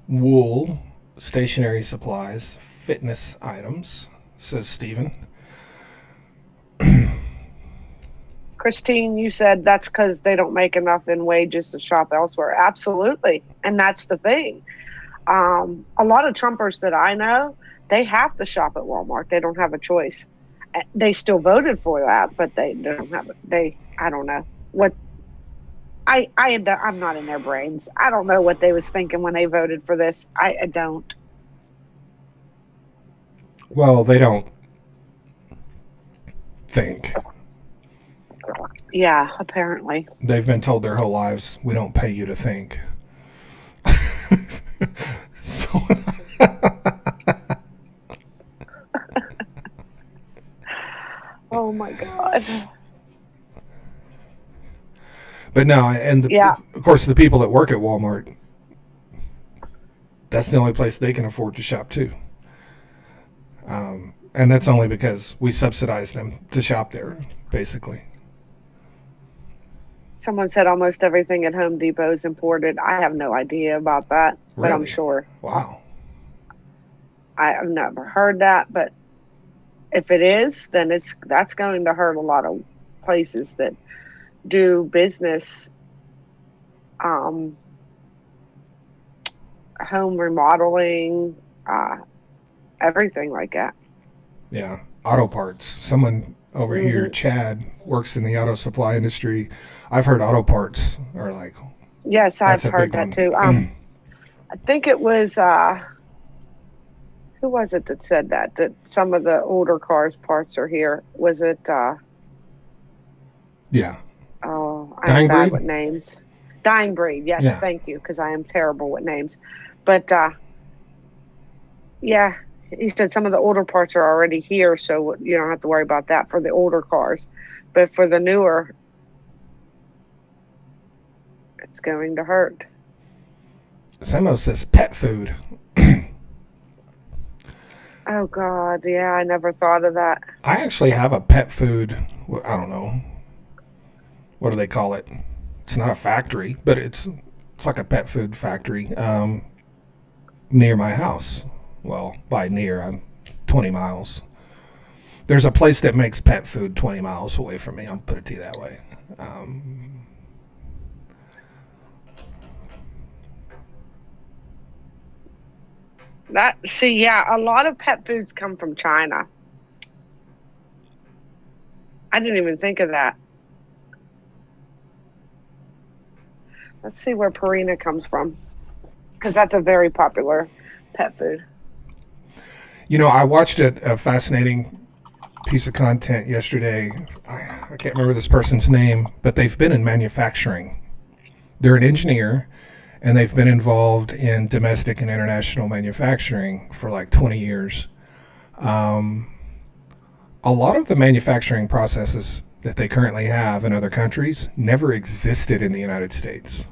Wool, stationery supplies, fitness items, says Stephen. Christine, you said that's because they don't make enough in wages to shop elsewhere. Absolutely. And that's the thing. A lot of Trumpers that I know, they have to shop at Walmart. They don't have a choice. They still voted for that, but they don't have it. I don't know what. I'm not in their brains. I don't know what they was thinking when they voted for this. I don't. Well, they don't think. Yeah, apparently. They've been told their whole lives, we don't pay you to think. So, Oh my God. but no, and Yeah. of course, the people that work at Walmart, that's the only place they can afford to shop too. And that's only because we subsidize them to shop there, basically. Someone said almost everything at Home Depot is imported. I have no idea about that, but I'm Really? sure. Wow. I've never heard that, but if it is, then that's going to hurt a lot of places that do business, home remodeling, everything like that. Yeah. Auto parts. Someone over here, Mm-hmm. Chad, works in the auto supply industry. I've heard auto parts are like, Yes, I've that's a heard big that one. too. I think it was who was it that said that some of the older cars parts are here? Was it Yeah. oh, I'm Dying bad breed? with names. Dying Breed. Yes, Yeah. thank you, because I am terrible with names. But yeah, he said some of the older parts are already here, so you don't have to worry about that for the older cars. But for the newer, it's going to hurt. Samo says pet food. Oh God, yeah, I never thought of that. I actually have a pet food. I don't know. What do they call it? It's not a factory, but it's like a pet food factory. near my house. Well, by near, I'm 20 miles. There's a place that makes pet food 20 miles away from me. I'll put it to you that way. Um, Yeah, a lot of pet foods come from China. I didn't even think of that. Let's see where Purina comes from, because that's a very popular pet food. I watched a fascinating piece of content yesterday. I can't remember this person's name, but they've been in manufacturing. They're an engineer, and they've been involved in domestic and international manufacturing for like 20 years. Um, a lot of the manufacturing processes that they currently have in other countries never existed in the United States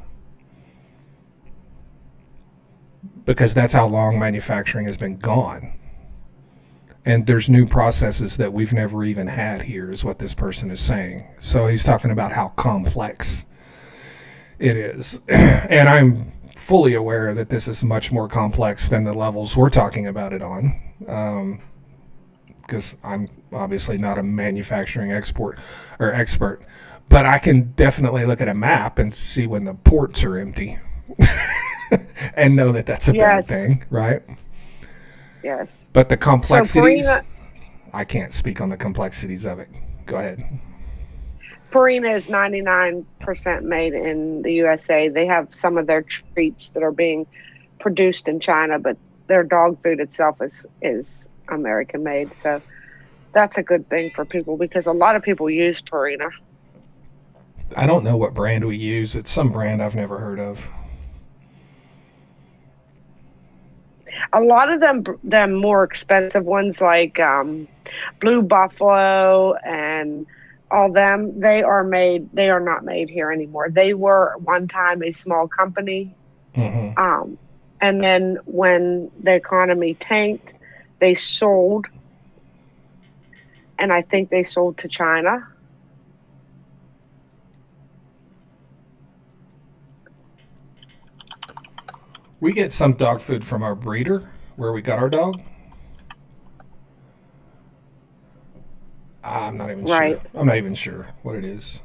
because that's how long manufacturing has been gone. And there's new processes that we've never even had here, is what this person is saying. So he's talking about how complex it is. And I'm fully aware that this is much more complex than the levels we're talking about it on. Because I'm obviously not a manufacturing expert, but I can definitely look at a map and see when the ports are empty and know that that's a bad Yes, thing, right? yes. But the So complexities, I can't speak on the complexities of it. Go ahead. Purina is 99% made in the USA. They have some of their treats that are being produced in China, but their dog food itself is American made. So that's a good thing for people because a lot of people use Purina. I don't know what brand we use. It's some brand I've never heard of. A lot of them more expensive ones like Blue Buffalo and all them, they are not made here anymore. They were one time a small company. Mm-hmm. Um, and then when the economy tanked, they sold, and I think they sold to China. We get some dog food from our breeder where we got our dog. I'm not even sure. Right. I'm not even sure what it is.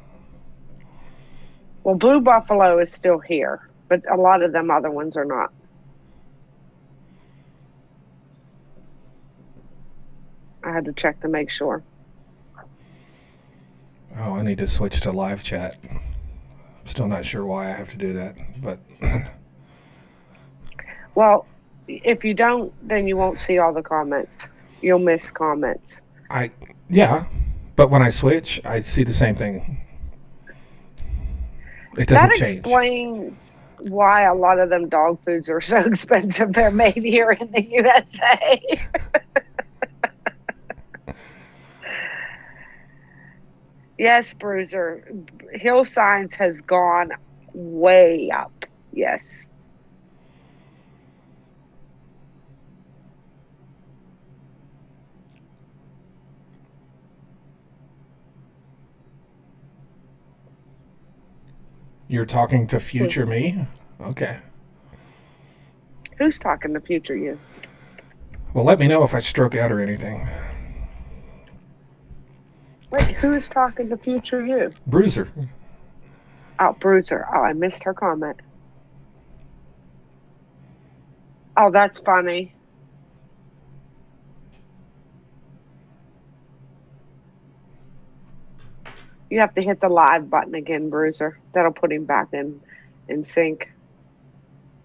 Well, Blue Buffalo is still here, but a lot of them other ones are not. I had to check to make sure. Oh, I need to switch to live chat. Still not sure why I have to do that, but Well, if you don't, then you won't see all the comments. You'll miss comments. I yeah, but when I switch, I see the same thing. It That doesn't change. explains why a lot of them dog foods are so expensive. They're made here in the USA. Yes, Bruiser. Hill Science has gone way up. Yes. You're talking to future me? Okay. Who's talking to future you? Well, let me know if I stroke out or anything. Wait, who's talking to future you? Bruiser. Oh, Bruiser. Oh, I missed her comment. Oh, that's funny. You have to hit the live button again, Bruiser. That'll put him back in sync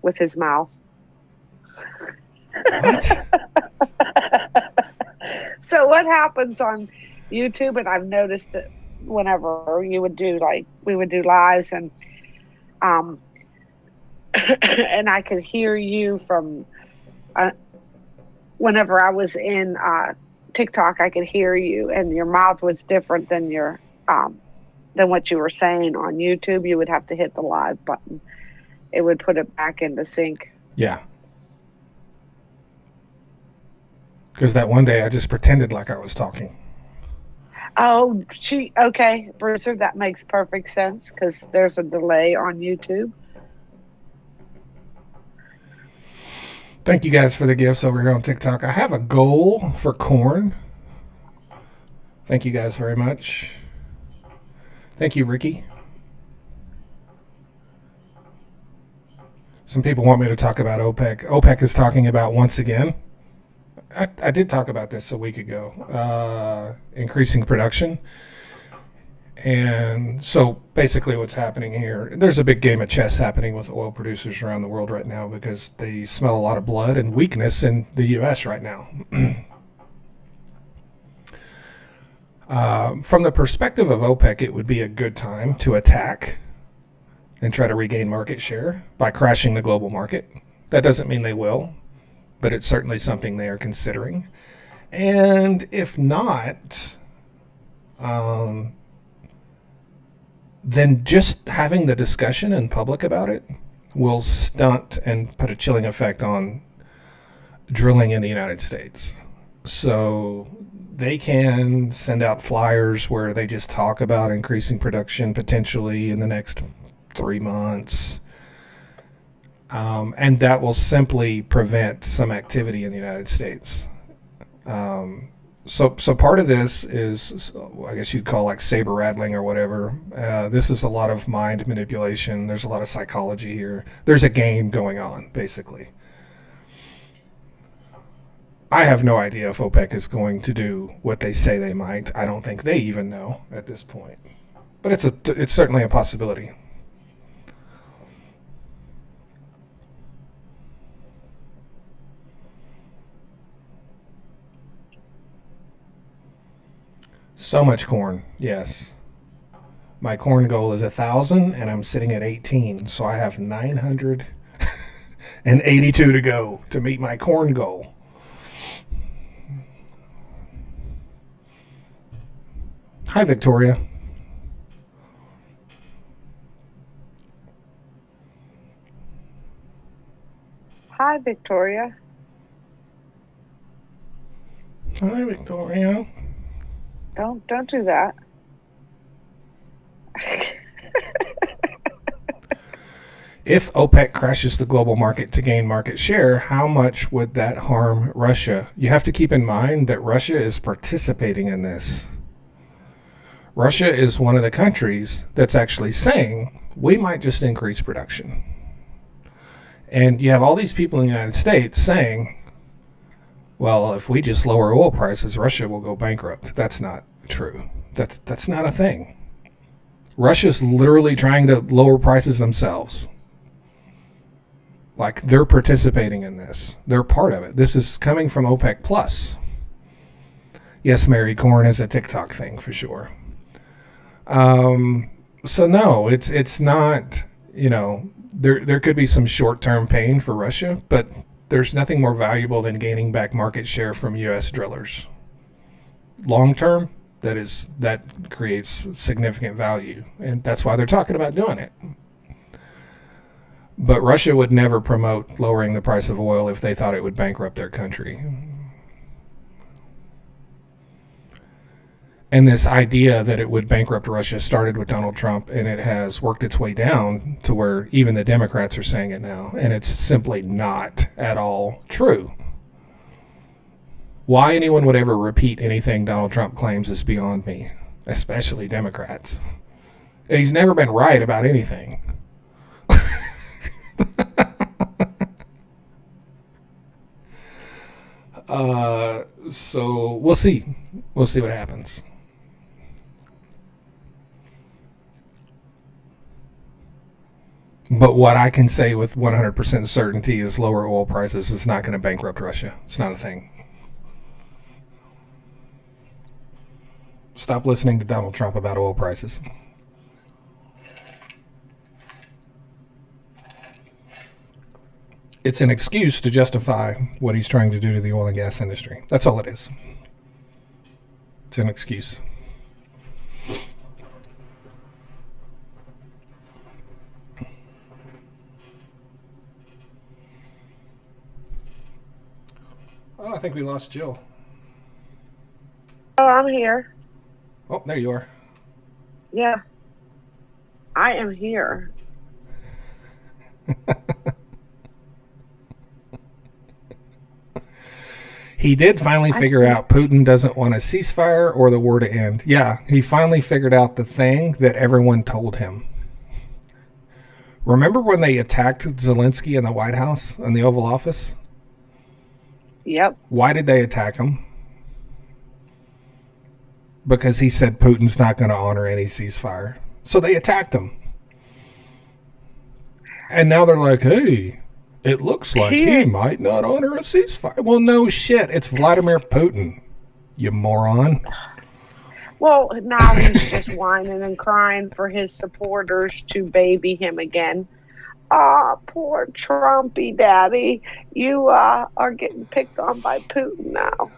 with his mouth. What? So what happens on YouTube, and I've noticed that whenever you would do we would do lives and um and I could hear you from uh, whenever I was in TikTok, I could hear you, and your mouth was different than what you were saying on YouTube. You would have to hit the live button. It would put it back into sync. Yeah. Because that one day I just pretended like I was talking. Oh, okay, Bruiser, that makes perfect sense because there's a delay on YouTube. Thank you guys for the gifts over here on TikTok. I have a goal for corn. Thank you guys very much. Thank you, Ricky. Some people want me to talk about OPEC. OPEC is talking about, once again, I did talk about this a week ago, increasing production. And so basically what's happening here, there's a big game of chess happening with oil producers around the world right now because they smell a lot of blood and weakness in the U.S. right now. From the perspective of OPEC, it would be a good time to attack and try to regain market share by crashing the global market. That doesn't mean they will, but it's certainly something they are considering. And if not, then just having the discussion in public about it will stunt and put a chilling effect on drilling in the United States. So they can send out flyers where they just talk about increasing production potentially in the next 3 months. And that will simply prevent some activity in the United States. So part of this is, I guess you'd call like saber rattling or whatever. This is a lot of mind manipulation. There's a lot of psychology here. There's a game going on, basically. I have no idea if OPEC is going to do what they say they might. I don't think they even know at this point. But it's certainly a possibility. So much corn, yes. My corn goal is 1,000, and I'm sitting at 18, so I have 982 to go to meet my corn goal. Hi, Victoria. Hi, Victoria. Hi, Victoria. Don't do that. If OPEC crashes the global market to gain market share, how much would that harm Russia? You have to keep in mind that Russia is participating in this. Russia is one of the countries that's actually saying, we might just increase production. And you have all these people in the United States saying, well, if we just lower oil prices, Russia will go bankrupt. That's not true. That's not a thing. Russia's literally trying to lower prices themselves. Like, they're participating in this. They're part of it. This is coming from OPEC Plus. Yes, Mary, corn is a TikTok thing for sure. So no, it's not, there could be some short-term pain for Russia, but there's nothing more valuable than gaining back market share from U.S. drillers. Long term, that creates significant value, and that's why they're talking about doing it. But Russia would never promote lowering the price of oil if they thought it would bankrupt their country. And this idea that it would bankrupt Russia started with Donald Trump, and it has worked its way down to where even the Democrats are saying it now, and it's simply not at all true. Why anyone would ever repeat anything Donald Trump claims is beyond me, especially Democrats. He's never been right about anything. So we'll see. We'll see what happens. But what I can say with 100% certainty is lower oil prices is not going to bankrupt Russia. It's not a thing. Stop listening to Donald Trump about oil prices. It's an excuse to justify what he's trying to do to the oil and gas industry. That's all it is. It's an excuse. Oh, I think we lost Jill. Oh, I'm here. Oh, there you are. Yeah. I am here. He did finally figure out Putin doesn't want a ceasefire or the war to end. Yeah, he finally figured out the thing that everyone told him. Remember when they attacked Zelensky in the White House, in the Oval Office? Yep. Why did they attack him? Because he said Putin's not going to honor any ceasefire. So they attacked him. And now they're like, hey, it looks like he might not honor a ceasefire. Well, no shit. It's Vladimir Putin, you moron. Well, now he's just whining and crying for his supporters to baby him again. Poor Trumpy daddy. You are getting picked on by Putin now.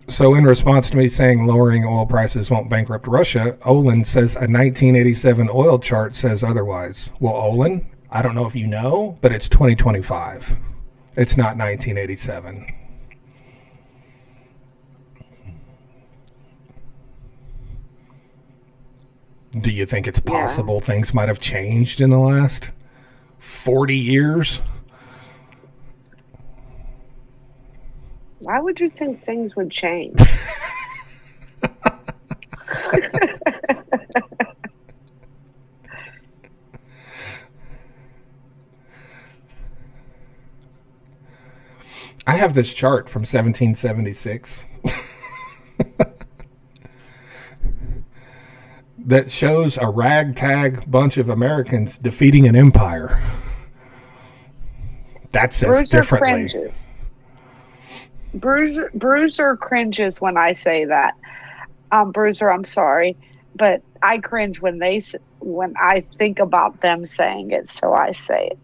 So in response to me saying lowering oil prices won't bankrupt Russia, Olin says a 1987 oil chart says otherwise. Well, Olin, I don't know if you know, but it's 2025. It's not 1987. Do you think it's possible things might have changed in the last 40 years? Why would you think things would change? I have this chart from 1776 that shows a ragtag bunch of Americans defeating an empire. That says Bruiser differently. Bruiser cringes when I say that. Bruiser, I'm sorry, but I cringe when I think about them saying it, so I say it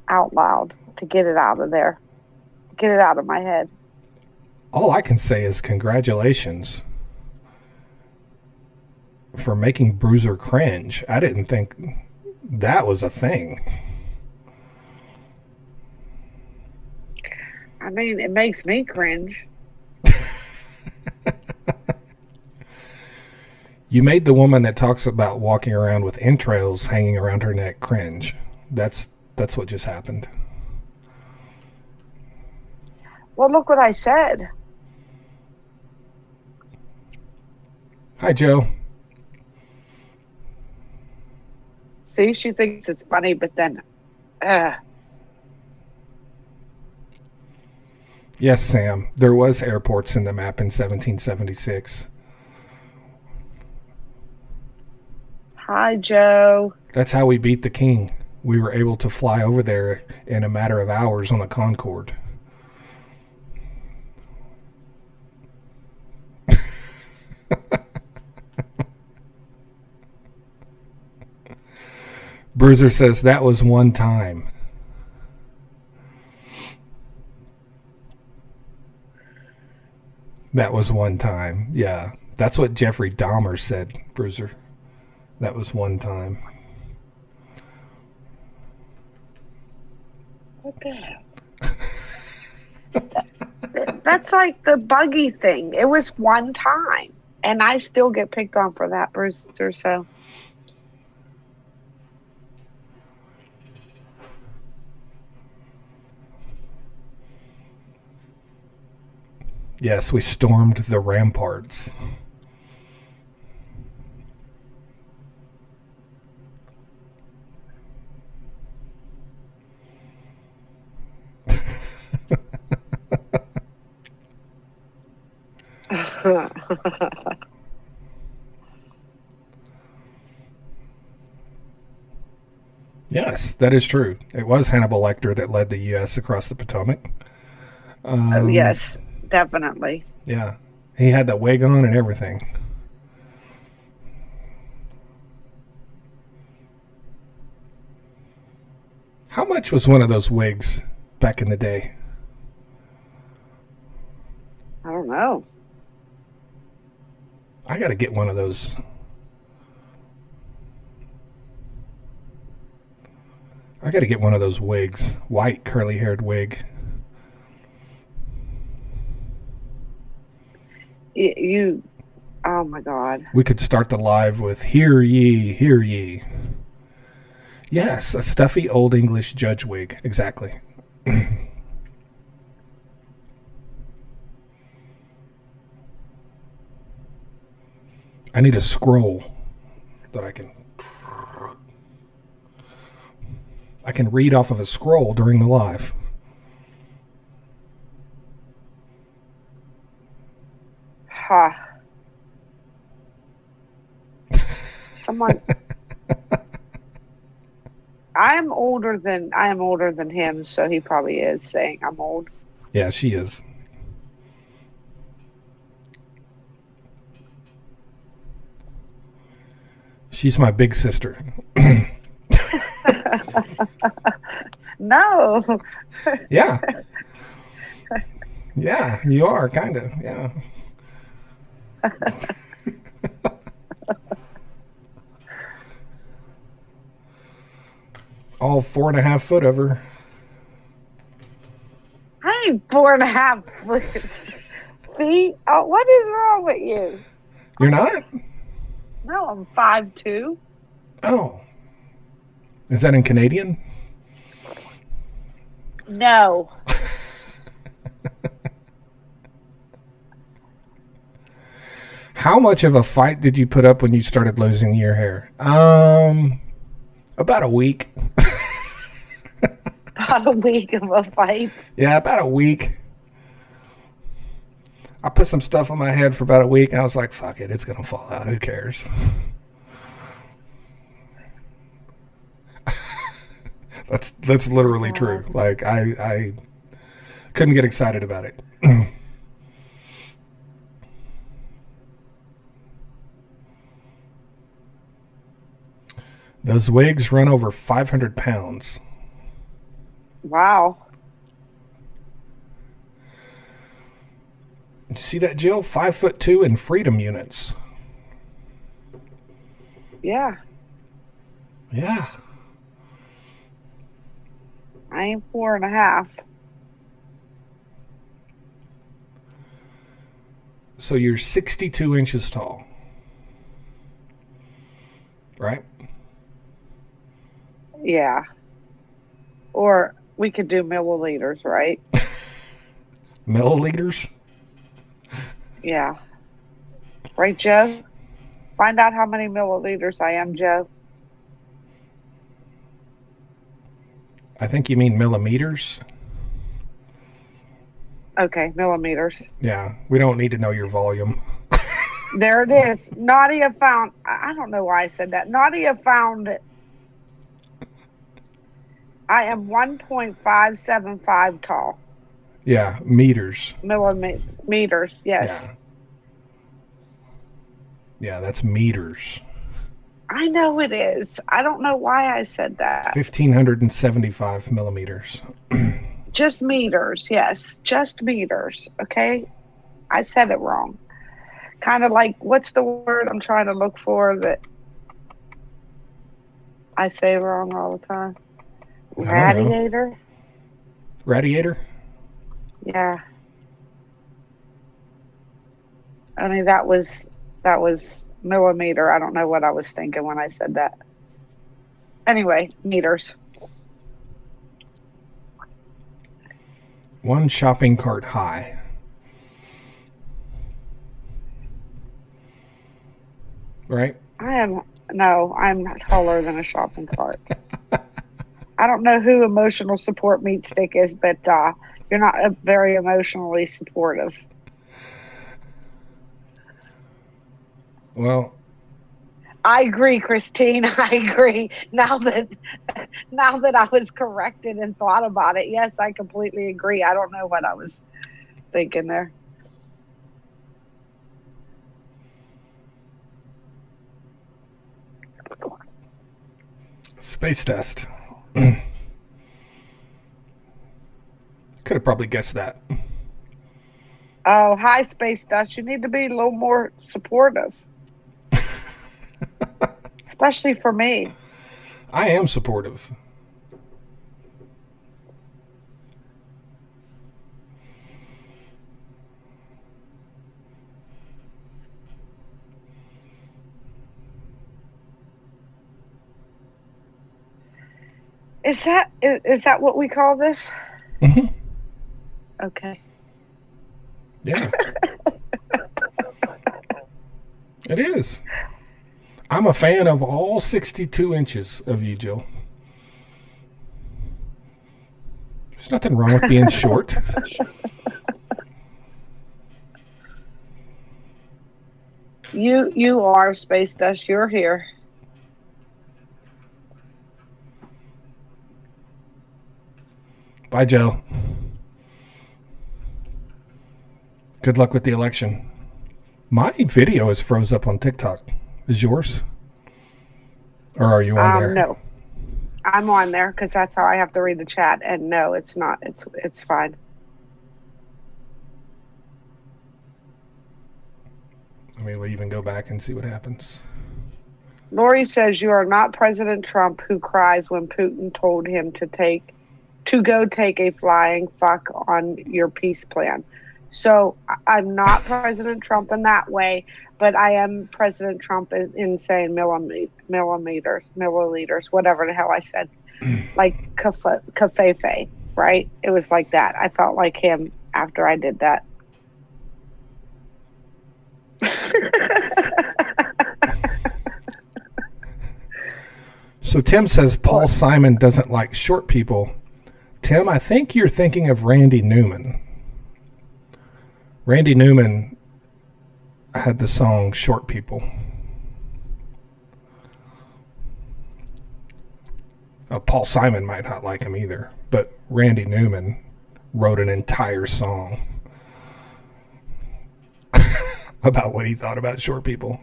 out loud to get it out of there. Get it out of my head. All I can say is congratulations for making Bruiser cringe. I didn't think that was a thing. I mean, it makes me cringe. You made the woman that talks about walking around with entrails hanging around her neck cringe. That's what just happened. Well, look what I said. Hi, Joe. See, she thinks it's funny, but then, Yes, Sam. There was airports in the map in 1776. Hi, Joe. That's how we beat the king. We were able to fly over there in a matter of hours on a Concorde. Bruiser says that was one time. That was one time. Yeah. That's what Jeffrey Dahmer said, Bruiser. That was one time. What the hell? That's like the buggy thing. It was one time. And I still get picked on for that, Bruiser, so. Yes, we stormed the ramparts. Yes, that is true. It was Hannibal Lecter that led the U.S. across the Potomac. Oh, yes, definitely. Yeah, he had that wig on and everything. How much was one of those wigs back in the day? I don't know. I got to get one of those. I got to get one of those wigs. White curly-haired wig. Oh my God. We could start the live with "Hear ye, hear ye." Yes, a stuffy old English judge wig. Exactly. I need a scroll that I can read off of a scroll during the live. Huh. Someone. I am older than him, so he probably is saying I'm old. Yeah, she is. She's my big sister. No. Yeah. Yeah, you are, kind of. Yeah. All 4.5 foot of her. I ain't 4.5 feet. Oh, what is wrong with you? You're not? No, I'm 5'2". Oh. Is that in Canadian? No. How much of a fight did you put up when you started losing your hair? About a week. About a week of a fight. Yeah, about a week. I put some stuff on my head for about a week, and I was like, fuck it, it's going to fall out. Who cares? That's literally true. Like, I couldn't get excited about it. Those wigs run over 500 pounds. Wow. Did you see that, Jill? 5'2" in freedom units. Yeah. Yeah. I ain't 4.5. So you're 62 inches tall. Right? Yeah. Or we could do milliliters, right? Milliliters? Yeah. Right, Joe? Find out how many milliliters I am, Joe. I think you mean millimeters. Okay, millimeters. Yeah, we don't need to know your volume. There it is. Nadia found, I don't know why I said that. Nadia found it. I am 1.575 tall. Yeah, meters. Millimeters, yes. Yeah. Yeah, that's meters. I know it is. I don't know why I said that. 1,575 millimeters. Just meters, yes. Just meters, okay? I said it wrong. Kind of like, what's the word I'm trying to look for that I say wrong all the time? Radiator? Radiator? Yeah. I mean, that was millimeter. I don't know what I was thinking when I said that. Anyway, meters. One shopping cart high. Right? I'm taller than a shopping cart. I don't know who emotional support meat stick is, but you're not very emotionally supportive. Well, I agree, Christine. I agree. Now that I was corrected and thought about it, yes, I completely agree. I don't know what I was thinking there. space dust. Could have probably guessed that. Oh, hi, Space Dust. You need to be a little more supportive. Especially for me. I am supportive. Is that what we call this? Mm-hmm. Okay. Yeah. It is. I'm a fan of all 62 inches of you, Jill. There's nothing wrong with being short. You are Space Dust. You're here. Bye, Joe. Good luck with the election. My video is froze up on TikTok. Is yours? Or are you on there? No. I'm on there because that's how I have to read the chat. And no, it's not. It's fine. Let me leave and go back and see what happens. Lori says you are not President Trump who cries when Putin told him to go take a flying fuck on your peace plan. So I'm not President Trump in that way, but I am President Trump in saying milliliters, whatever the hell I said. Like cafefe, right? It was like that. I felt like him after I did that. So Tim says Paul Simon doesn't like short people. Tim, I think you're thinking of Randy Newman. Randy Newman had the song Short People. Paul Simon might not like him either, but Randy Newman wrote an entire song about what he thought about short people.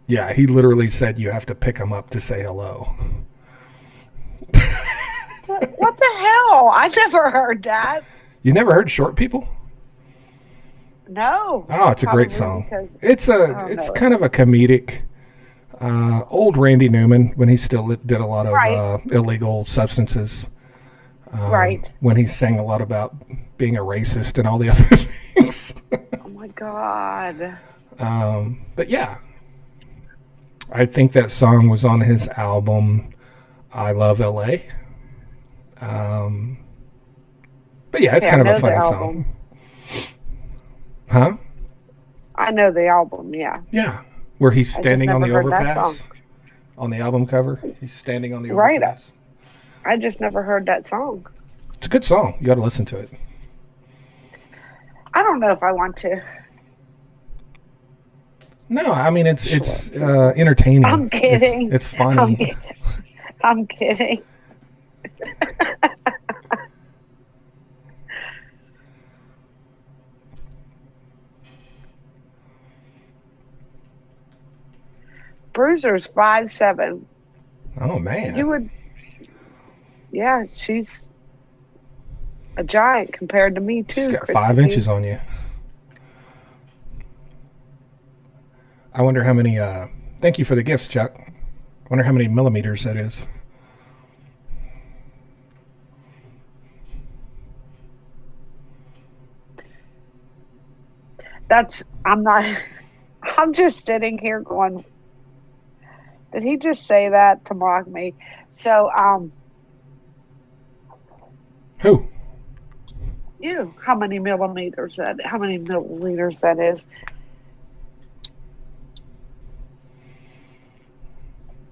Yeah, he literally said you have to pick him up to say hello. What the hell? I never heard that. You never heard Short People? No. Oh, it's a great song. It's kind of a comedic old Randy Newman when he still did a lot of illegal substances. Right. When he sang a lot about being a racist and all the other things. Oh my God. But yeah, I think that song was on his album I Love LA. But yeah, it's kind of a funny song. Huh? I know the album, yeah. Yeah. Where he's standing on the overpass on the album cover. He's standing on the overpass. I just never heard that song. It's a good song. You got to listen to it. I don't know if I want to. No, I mean it's entertaining. I'm kidding. It's funny. I'm kidding. Bruiser's 5'7". Oh man. You would. Yeah, she's a giant compared to me too. She's got 5 inches on you. I wonder how many. Thank you for the gifts, Chuck. I wonder how many millimeters that is. I'm just sitting here going, did he just say that to mock me? So, who? You. How many milliliters that is?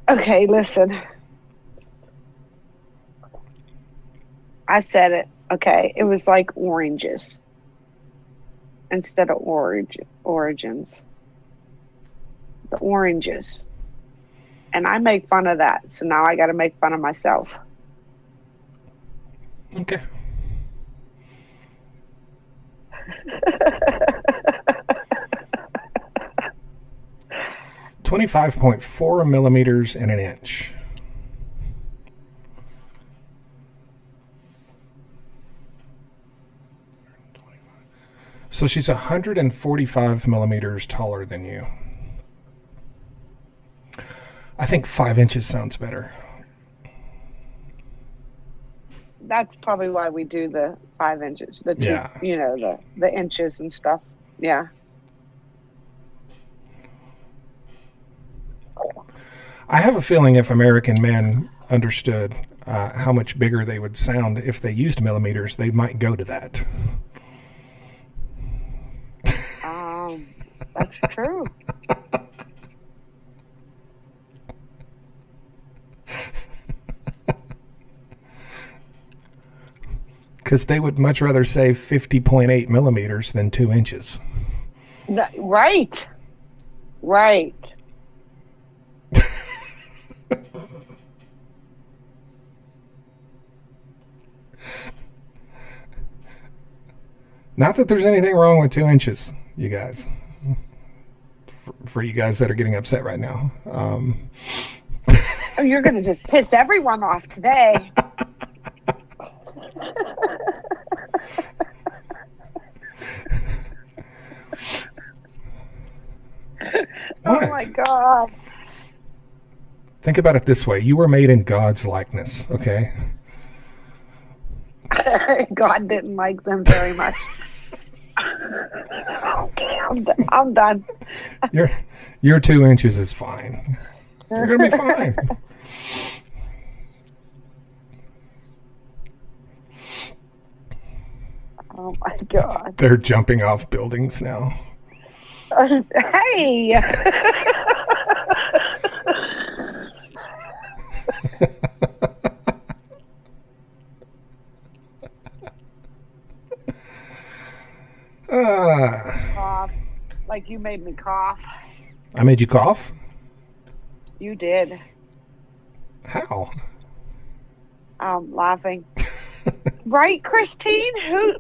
Okay, listen. I said it. Okay, it was like oranges instead of origins. The oranges. And I make fun of that. So now I got to make fun of myself. Okay. $25.4 millimeters in an inch. So she's 145 millimeters taller than you. I think 5 inches sounds better. That's probably why we do the 5 inches. The two, yeah. You know, the inches and stuff. Yeah. I have a feeling if American men understood how much bigger they would sound if they used millimeters, they might go to that. That's true. Because they would much rather say 50.8 millimeters than 2 inches. Right. Right. Not that there's anything wrong with 2 inches, you guys. For you guys that are getting upset right now. Oh, you're going to just piss everyone off today. Oh my God. Think about it this way. You were made in God's likeness, okay? God didn't like them very much. Okay, I'm done. Your 2 inches is fine. You're going to be fine. Oh my God. They're jumping off buildings now. Hey. Cough. Like you made me cough. I made you cough? You did. How? Laughing. Right, Christine?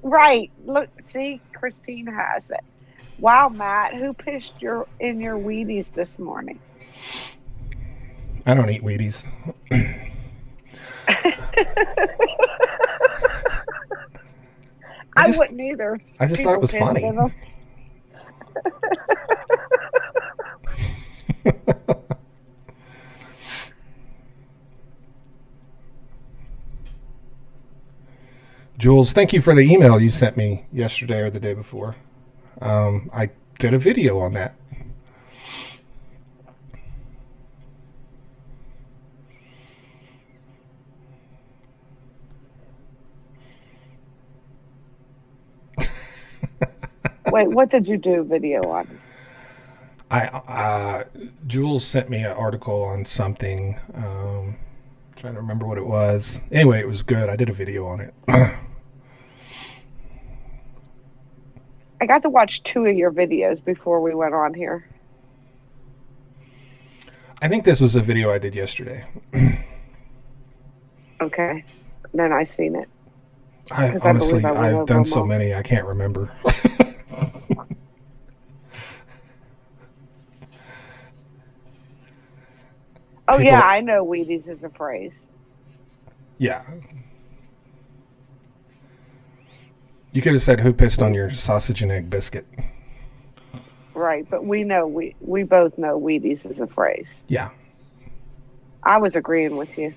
Right. Look, see, Christine has it. Wow, Matt, who pissed in your Wheaties this morning? I don't eat Wheaties. I wouldn't either. I just thought it was funny. Jules, thank you for the email you sent me yesterday or the day before. I did a video on that. Wait, what did you do video on? Jules sent me an article on something. Trying to remember what it was. Anyway, it was good. I did a video on it. I got to watch 2 of your videos before we went on here. I think this was a video I did yesterday. Okay. Then I seen it. Honestly, I've done so many, I can't remember. Oh, yeah, I know Wheaties is a phrase. Yeah. You could have said, who pissed on your sausage and egg biscuit? Right, but we know, we both know Wheaties is a phrase. Yeah. I was agreeing with you.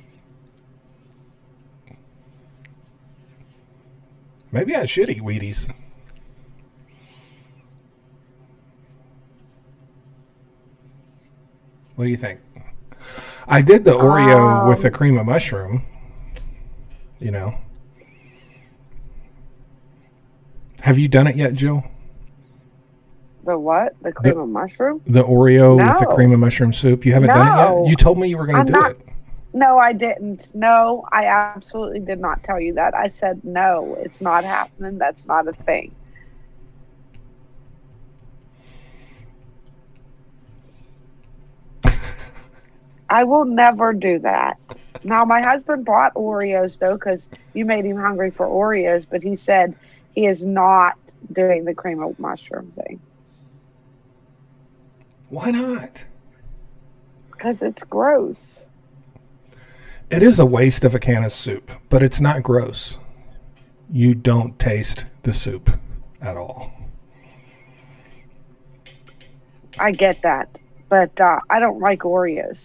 Maybe I should eat Wheaties. What do you think? I did the Oreo with the cream of mushroom. You know. Have you done it yet, Jill? The what? The cream of mushroom? The Oreo with the cream of mushroom soup. You haven't done it yet? You told me you were going to do it. No, I didn't. No, I absolutely did not tell you that. I said, no, it's not happening. That's not a thing. I will never do that. Now, my husband bought Oreos, though, because you made him hungry for Oreos, but he said he is not doing the cream of mushroom thing. Why not? Because it's gross. It is a waste of a can of soup, but it's not gross. You don't taste the soup at all. I get that, but I don't like Oreos.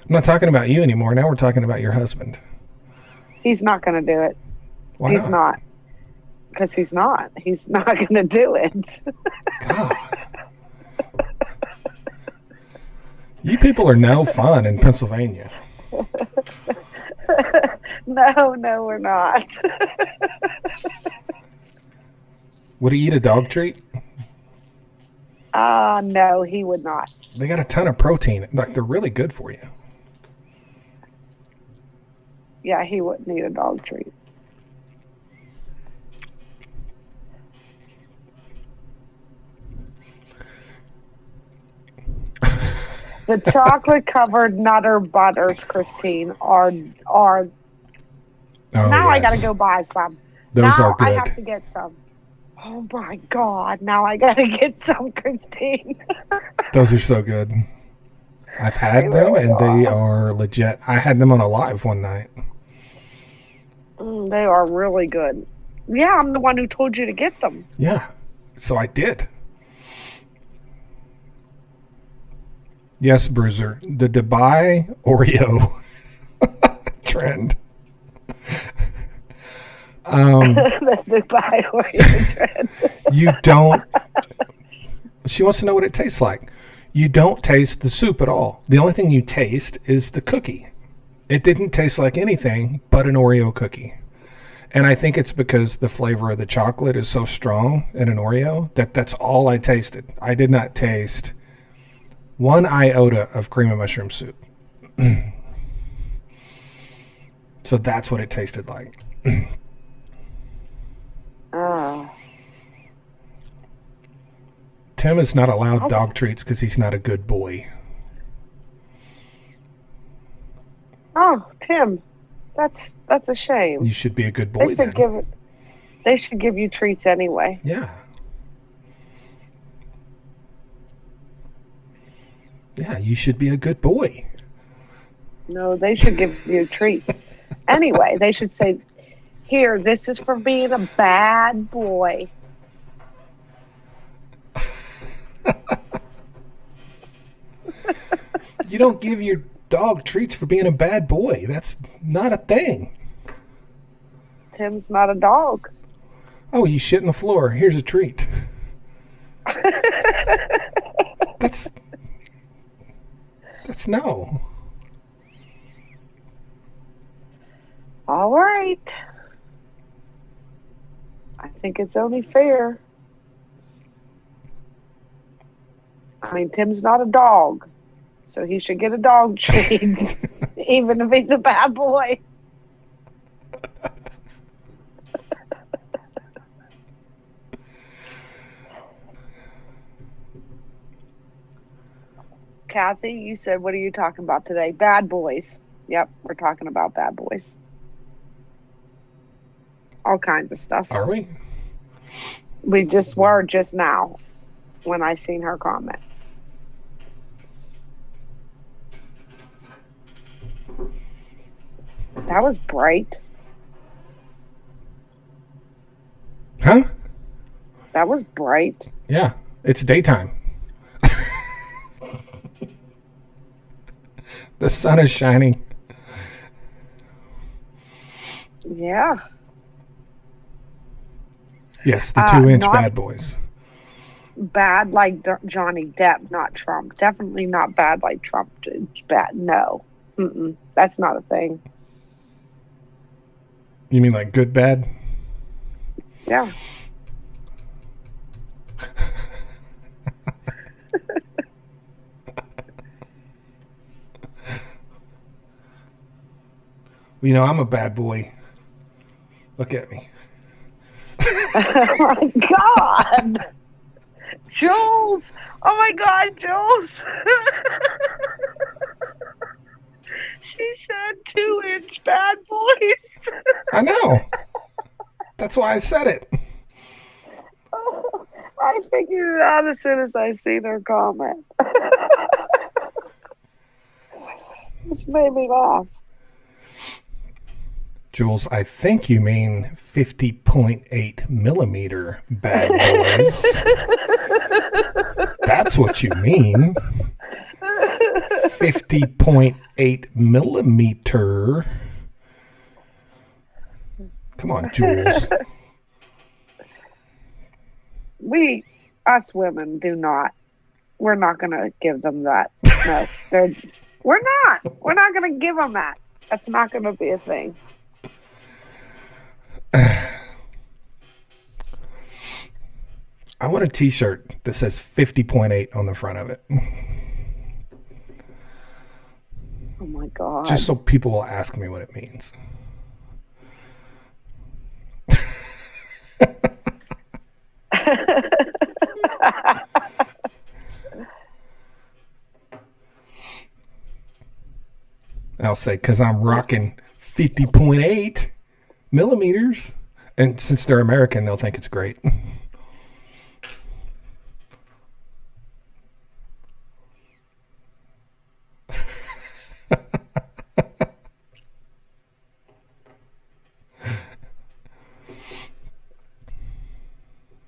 I'm not talking about you anymore. Now we're talking about your husband. He's not going to do it. Why he's not. Because he's not. He's not going to do it. God. You people are no fun in Pennsylvania. No, we're not. Would he eat a dog treat? No, he would not. They got a ton of protein. Like, they're really good for you. Yeah, he wouldn't eat a dog treat. The chocolate covered Nutter Butters, Christine, are Oh, now I gotta yes. go buy some. Those are Now I good. have to get some. Oh my God, now I gotta get some, Christine. Those are so good. I've They had them, really and they are. are legit. I had them on a live one night. They are really good. Yeah, I'm the one who told you to get them. Yeah. So I did. Yes, Bruiser. The Dubai Oreo trend. The Dubai Oreo trend. You don't. She wants to know what it tastes like. You don't taste the soup at all. The only thing you taste is the cookie. It didn't taste like anything but an Oreo cookie. And I think it's because the flavor of the chocolate is so strong in an Oreo that's all I tasted. I did not taste one iota of cream of mushroom soup. So that's what it tasted like. Oh. Tim is not allowed dog treats because he's not a good boy. Oh, Tim, that's a shame. You should be a good boy then. They should give you treats anyway. Yeah. Yeah, you should be a good boy. No, they should give you treats. Anyway, they should say, "Here, this is for being a bad boy." You don't give your dog treats for being a bad boy. That's not a thing. Tim's not a dog. Oh, you shit in the floor. Here's a treat. That's no. All right. I think it's only fair. I mean, Tim's not a dog, so he should get a dog treat, even if he's a bad boy. Kathy, you said, what are you talking about today? Bad boys. Yep, we're talking about bad boys. All kinds of stuff. Are we? We just were just now when I seen her comment. That was bright. Huh? That was bright. Yeah, it's daytime. The sun is shining. Yeah. Yes, the 2-inch not bad boys. Bad like Johnny Depp, not Trump. Definitely not bad like Trump. Bad, no. That's not a thing. You mean like good bad? Yeah. You know, I'm a bad boy. Look at me. Oh my God. Jules. Oh my God, Jules. She said 2-inch bad boys. I know. That's why I said it. I figured it out as soon as I seen her comment. Which made me laugh. Jules, I think you mean 50.8 millimeter bad boys. That's what you mean. 50.8 millimeter. Come on, Jules. Us women do not. We're not going to give them that. No, we're not. We're not going to give them that. That's not going to be a thing. I want a t-shirt that says 50.8 on the front of it. Oh my God. Just so people will ask me what it means. I'll say, because I'm rocking 50.8 millimeters. And since they're American, they'll think it's great.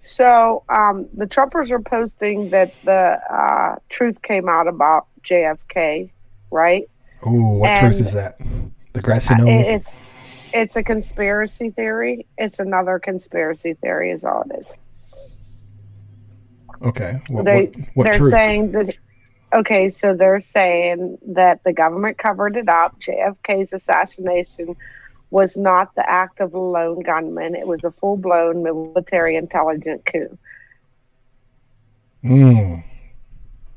So the Trumpers are posting that the truth came out about JFK, right? Ooh, what truth is that? The grassy knoll? It's a conspiracy theory. It's another conspiracy theory, is all it is. Okay. What They're truth? saying that. Okay, so they're saying that the government covered it up. JFK's assassination was not the act of a lone gunman. It was a full-blown military intelligence coup.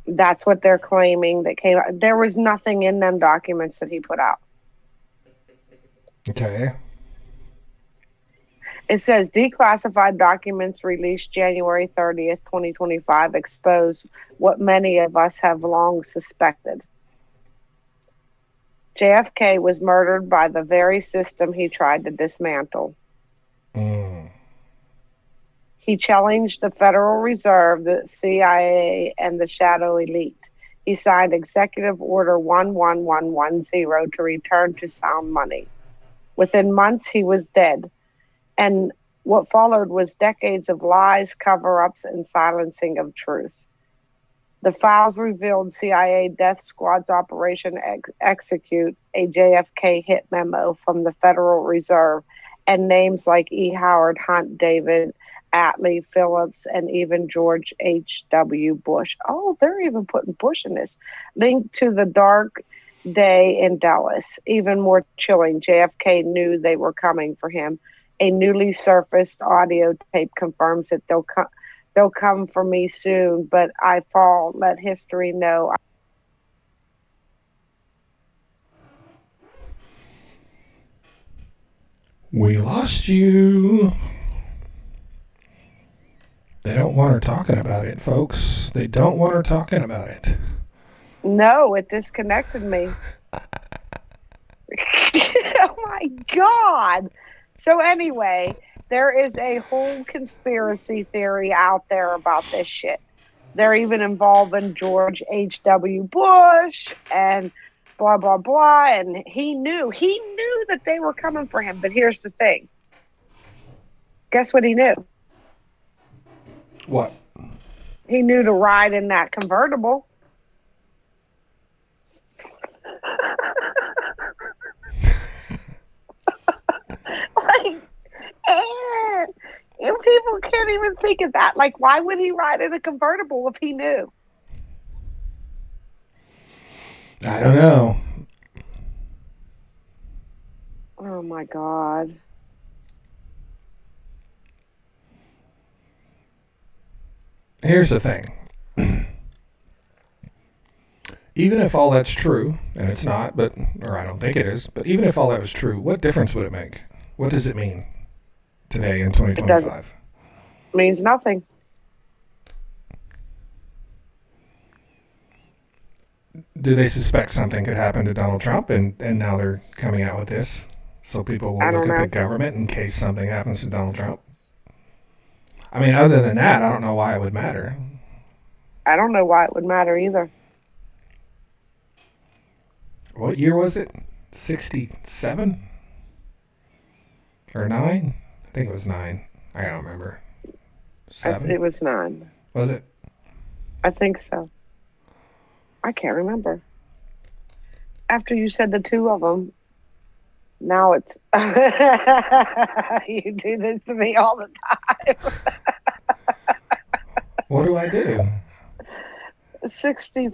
That's what they're claiming that came out. There was nothing in them documents that he put out. Okay. It says declassified documents released January 30th, 2025 expose what many of us have long suspected. JFK was murdered by the very system he tried to dismantle. He challenged the Federal Reserve, the CIA, and the shadow elite. He signed Executive Order 11110 to return to sound money. Within months, he was dead. And what followed was decades of lies, cover-ups, and silencing of truth. The files revealed CIA death squad's Operation Execute, a JFK hit memo from the Federal Reserve, and names like E. Howard Hunt, David Atlee, Phillips, and even George H.W. Bush. Oh, they're even putting Bush in this. Linked to the dark day in Dallas. Even more chilling, JFK knew they were coming for him. A newly surfaced audio tape confirms that they'll come for me soon, but I fall. Let history know. We lost you. They don't want her talking about it, folks. They don't want her talking about it. No, it disconnected me. Oh my God. So anyway, there is a whole conspiracy theory out there about this shit. They're even involving George H.W. Bush and blah, blah, blah. And he knew that they were coming for him. But here's the thing. Guess what he knew? What? He knew to ride in that convertible. And people can't even think of that. Like, why would he ride in a convertible if he knew? I don't know. Oh my God. Here's the thing. Even if all that's true, and it's not, or I don't think it is, but even if all that was true, what difference would it make? What does it mean today in 2025? It means nothing. Do they suspect something could happen to Donald Trump, and now they're coming out with this so people will look at the government in case something happens to Donald Trump? I mean, other than that, I don't know why it would matter. I don't know why it would matter either. What year was it? 67? Or 9? I think it was 9. I don't remember. 7? It was 9. Was it? I think so. I can't remember. After you said the two of them, now it's... You do this to me all the time. What do I do? 60...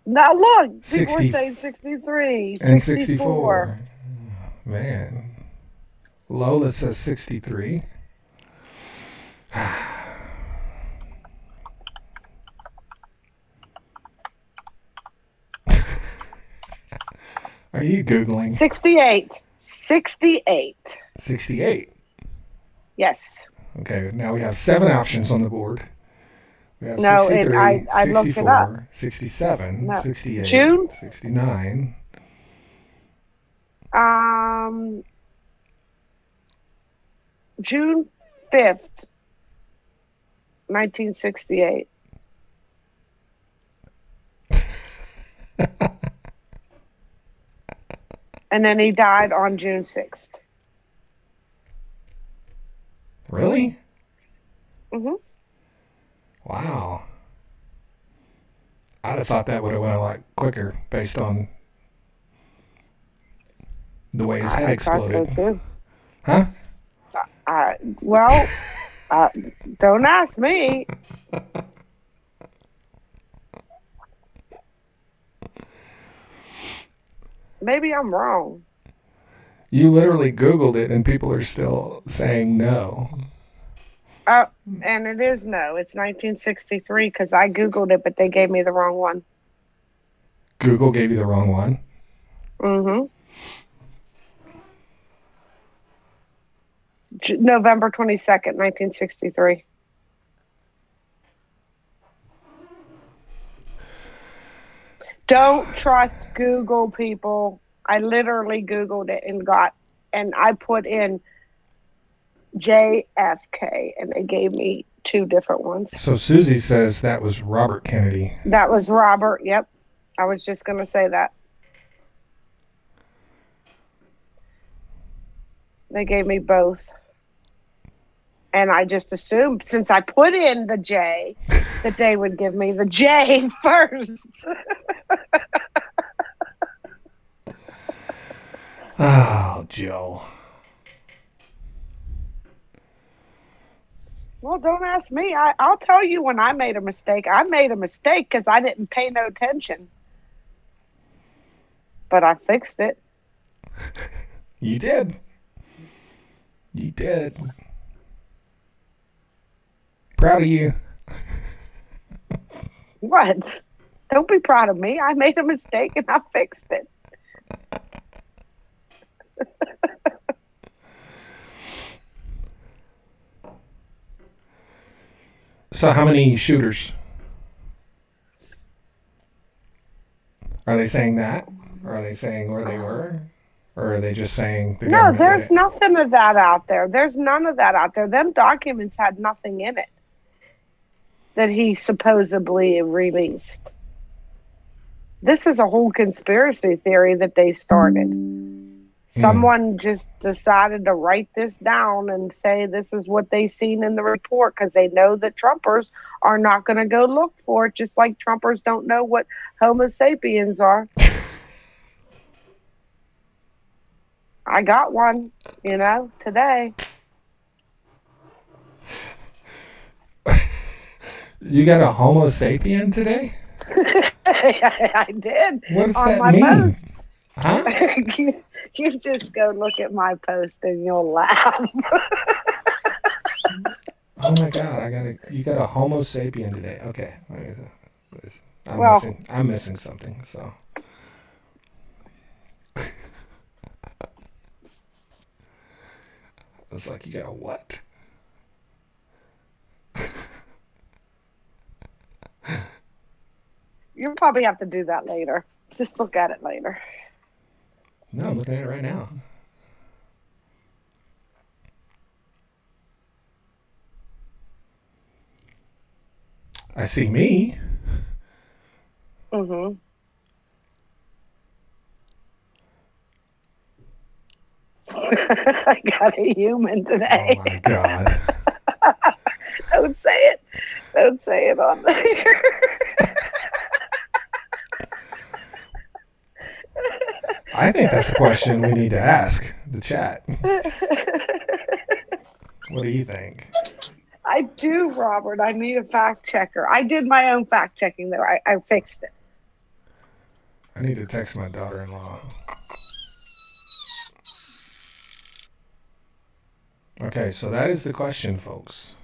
Now look, people are saying 63, and 64. Man. Lola says 63. Are you Googling? 68. 68. 68. Yes. Okay, now we have 7 options on the board. We have No, 63, I looked it up. 64, 67, No. 68, June? 69. June 5th, 1968. And then he died on June 6th. Really? Mm-hmm. Wow. I'd have thought that would have went a lot quicker based on the way his head exploded. I thought so too. Huh? Well, don't ask me. Maybe I'm wrong. You literally Googled it and people are still saying no. And it is no. It's 1963 because I Googled it, but they gave me the wrong one. Google gave you the wrong one? Mm-hmm. November 22nd, 1963. Don't trust Google, people. I literally Googled it and I put in JFK and they gave me 2 different ones. So Susie says that was Robert Kennedy. That was Robert. Yep. I was just going to say that. They gave me both. And I just assumed, since I put in the J, that they would give me the J first. Oh, Joe. Well, don't ask me. I'll tell you when I made a mistake. I made a mistake because I didn't pay no attention. But I fixed it. You did. You did. Proud of you. What? Don't be proud of me. I made a mistake and I fixed it. So how many shooters? Are they saying that? Or are they saying where they were? Or are they just saying the No, government there's did it? nothing of that out there. There's none of that out there. Them documents had nothing in it that he supposedly released. This is a whole conspiracy theory that they started. Someone just decided to write this down and say this is what they seen in the report because they know that Trumpers are not going to go look for it, just like Trumpers don't know what Homo sapiens are. I got one, today. You got a Homo sapien today? I did. What does on that my mean? post. Huh? You just go look at my post and you'll laugh. Oh my God! You got a Homo sapien today. Okay, I'm missing something. So I was like, you got a what? You'll probably have to do that later. Just look at it later. No, I'm looking at it right now. I see me. Mm-hmm. I got a human today. Oh my God. Don't say it. Don't say it on there. I think that's a question we need to ask the chat. What do you think? I do, Robert. I need a fact checker. I did my own fact checking, though. I fixed it. I need to text my daughter-in-law. Okay, so that is the question, folks.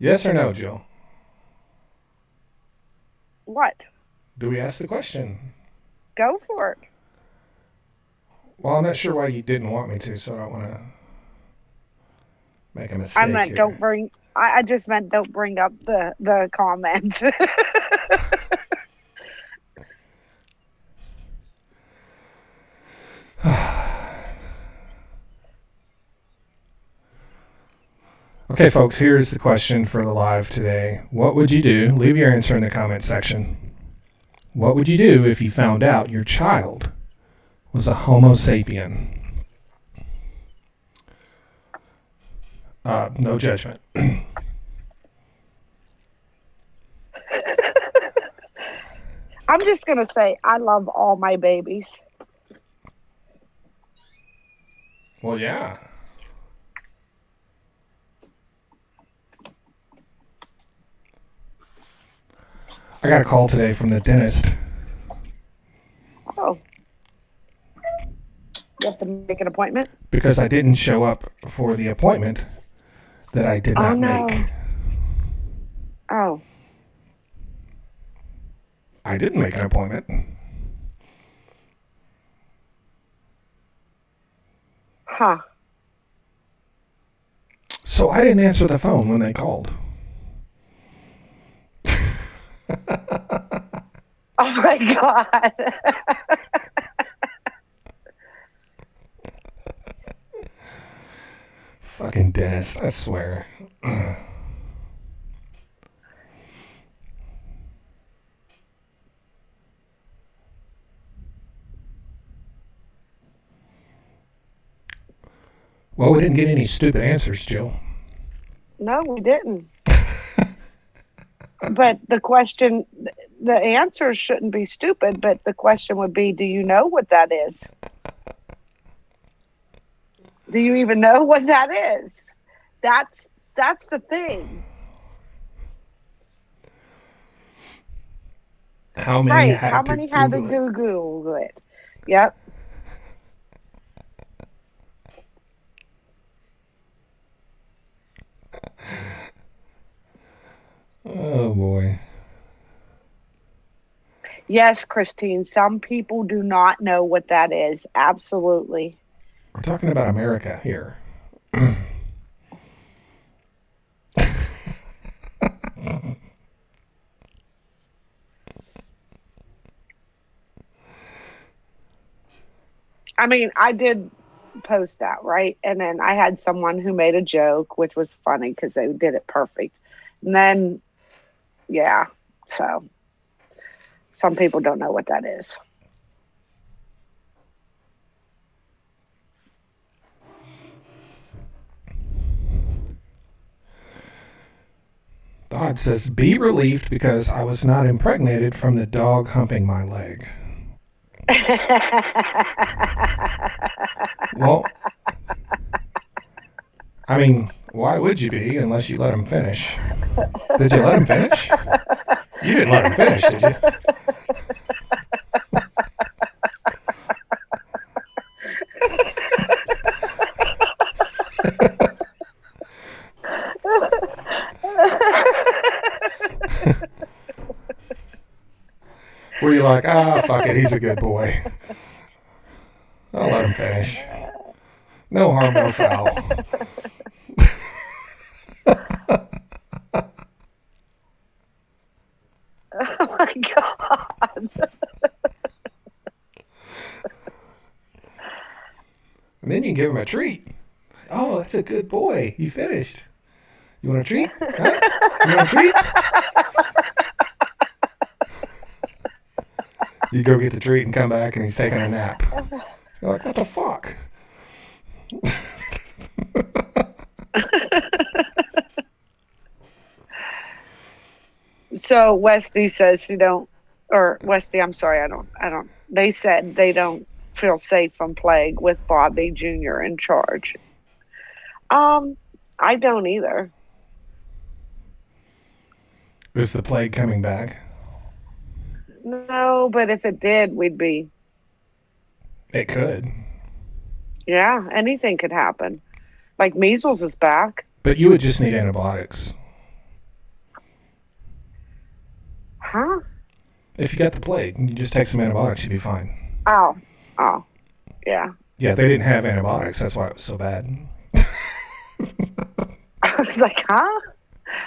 Yes or no, Joe? Do we ask the question? Go for it. Well, I'm not sure why you didn't want me to, so I don't want to make a mistake here. I just meant don't bring up the comment. Okay, folks, here's the question for the live today. What would you do? Leave your answer in the comment section. What would you do if you found out your child was a Homo sapien? No judgment. I'm just going to say I love all my babies. Well, yeah. I got a call today from the dentist. Oh. You have to make an appointment? Because I didn't show up for the appointment that I did not make. Oh. I didn't make an appointment. Huh. So I didn't answer the phone when they called. Oh my God. Fucking dentist, I swear. Well, we didn't get any stupid answers, Jill. No, we didn't. But the answer shouldn't be stupid, but the question would be, do you know what that is? Do you even know what that is? That's the thing. How many had How to many had to Google it? Google it? Yep. Oh, boy. Yes, Christine, some people do not know what that is. Absolutely. We're talking about America here. I mean, I did post that, right? And then I had someone who made a joke, which was funny because they did it perfect. And then, yeah, so some people don't know what that is. Dodd says, be relieved because I was not impregnated from the dog humping my leg. Well, I mean, why would you be unless you let him finish? Did you let him finish? You didn't let him finish, did you? Were you like, fuck it, he's a good boy. I'll let him finish. No harm, no foul. Oh my God. And then you can give him a treat. Oh, that's a good boy. You finished. You want a treat? Huh? You want a treat? You go get the treat and come back and he's taking a nap. You're like, what the fuck? So Westy says Westy, I'm sorry, I don't, they said they don't feel safe from Plague with Bobby Jr. in charge. I don't either. Is the plague coming back? No, but if it did, we'd be. It could. Yeah, anything could happen. Like measles is back. But you would just need antibiotics. Huh? If you got the plague, you just take some antibiotics, you'd be fine. Oh, oh, yeah. Yeah, they didn't have antibiotics. That's why it was so bad. I was like, huh?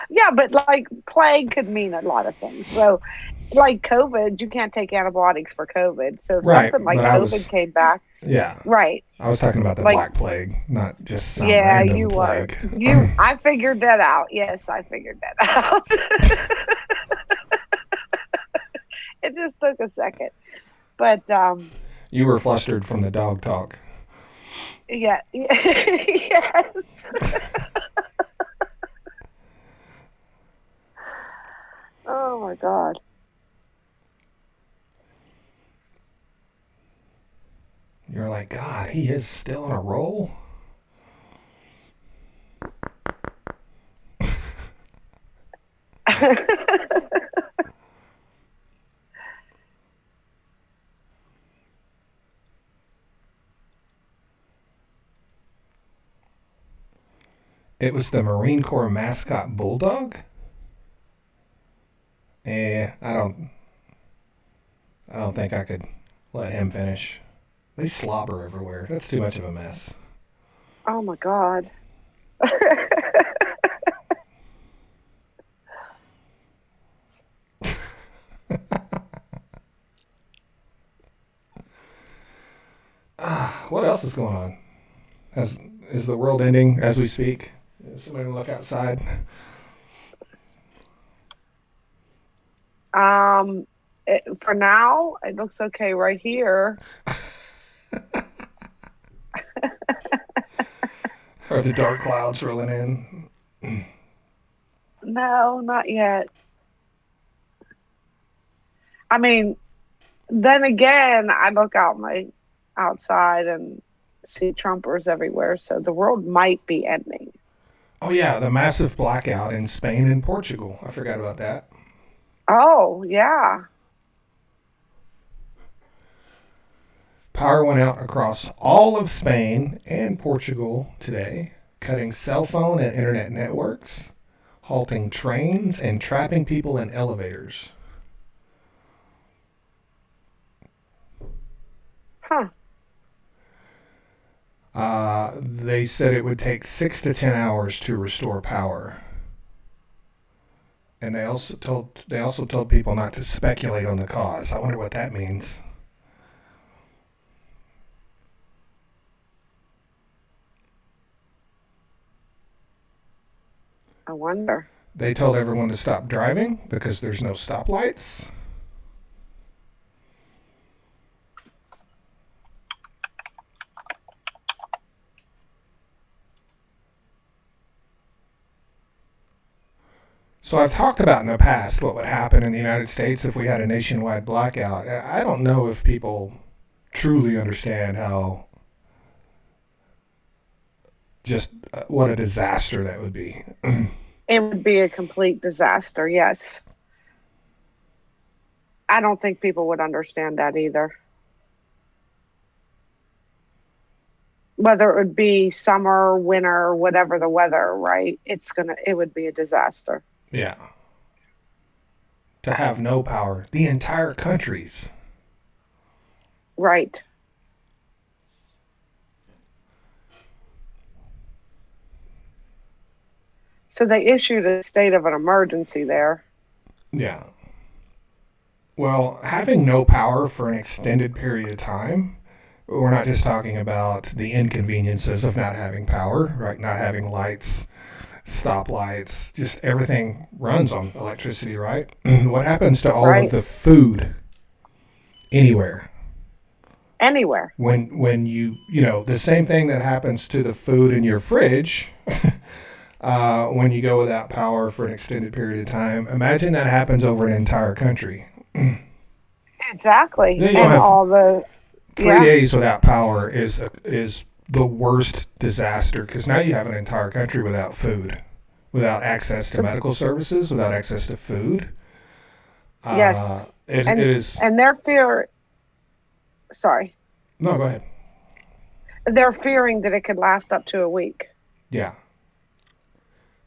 Yeah, but like plague could mean a lot of things. So, like COVID, you can't take antibiotics for COVID. So if Right, something like but I COVID was, came back, yeah, right? I was talking about the Like, Black Plague, not just some yeah, random you were. plague. I figured that out. Yes, I figured that out. It just took a second, but You were flustered from the dog talk. yeah, yes. Oh my God. You're like, God, he is still on a roll? It was the Marine Corps mascot bulldog? I don't think I could let him finish. They slobber everywhere. That's too much of a mess. Oh my God. What else is going on? Is the world ending as we speak? Is somebody look outside? For now, it looks okay right here. Are the dark clouds rolling in? No, not yet. I mean, then again, I look out my outside and see Trumpers everywhere, so the world might be ending. Oh yeah, the massive blackout in Spain and Portugal. I forgot about that. Oh, yeah. Power went out across all of Spain and Portugal today, cutting cell phone and internet networks, halting trains, and trapping people in elevators. Huh. They said it would take 6 to 10 hours to restore power, and they also told people not to speculate on the cause. I wonder what that means. I wonder. They told everyone to stop driving because there's no stoplights. So I've talked about in the past what would happen in the United States if we had a nationwide blackout. I don't know if people truly understand how just what a disaster that would be. It would be a complete disaster, yes. I don't think people would understand that either. Whether it would be summer, winter, whatever the weather, right? It would be a disaster. Yeah. To have no power. The entire countries. Right. So they issued a state of an emergency there. Yeah. Well, having no power for an extended period of time, we're not just talking about the inconveniences of not having power, right? Not having lights, stoplights, just everything runs on electricity, right? What happens to all of Right. the food anywhere? Anywhere. When you the same thing that happens to the food in your fridge when you go without power for an extended period of time. Imagine that happens over an entire country. Exactly. Then you'll And have all the, 3 days without power is the worst disaster because now you have an entire country without food, without access to medical services, without access to food. yes. It And is. and their fear, sorry, No, go ahead. they're fearing that it could last up to a week. Yeah.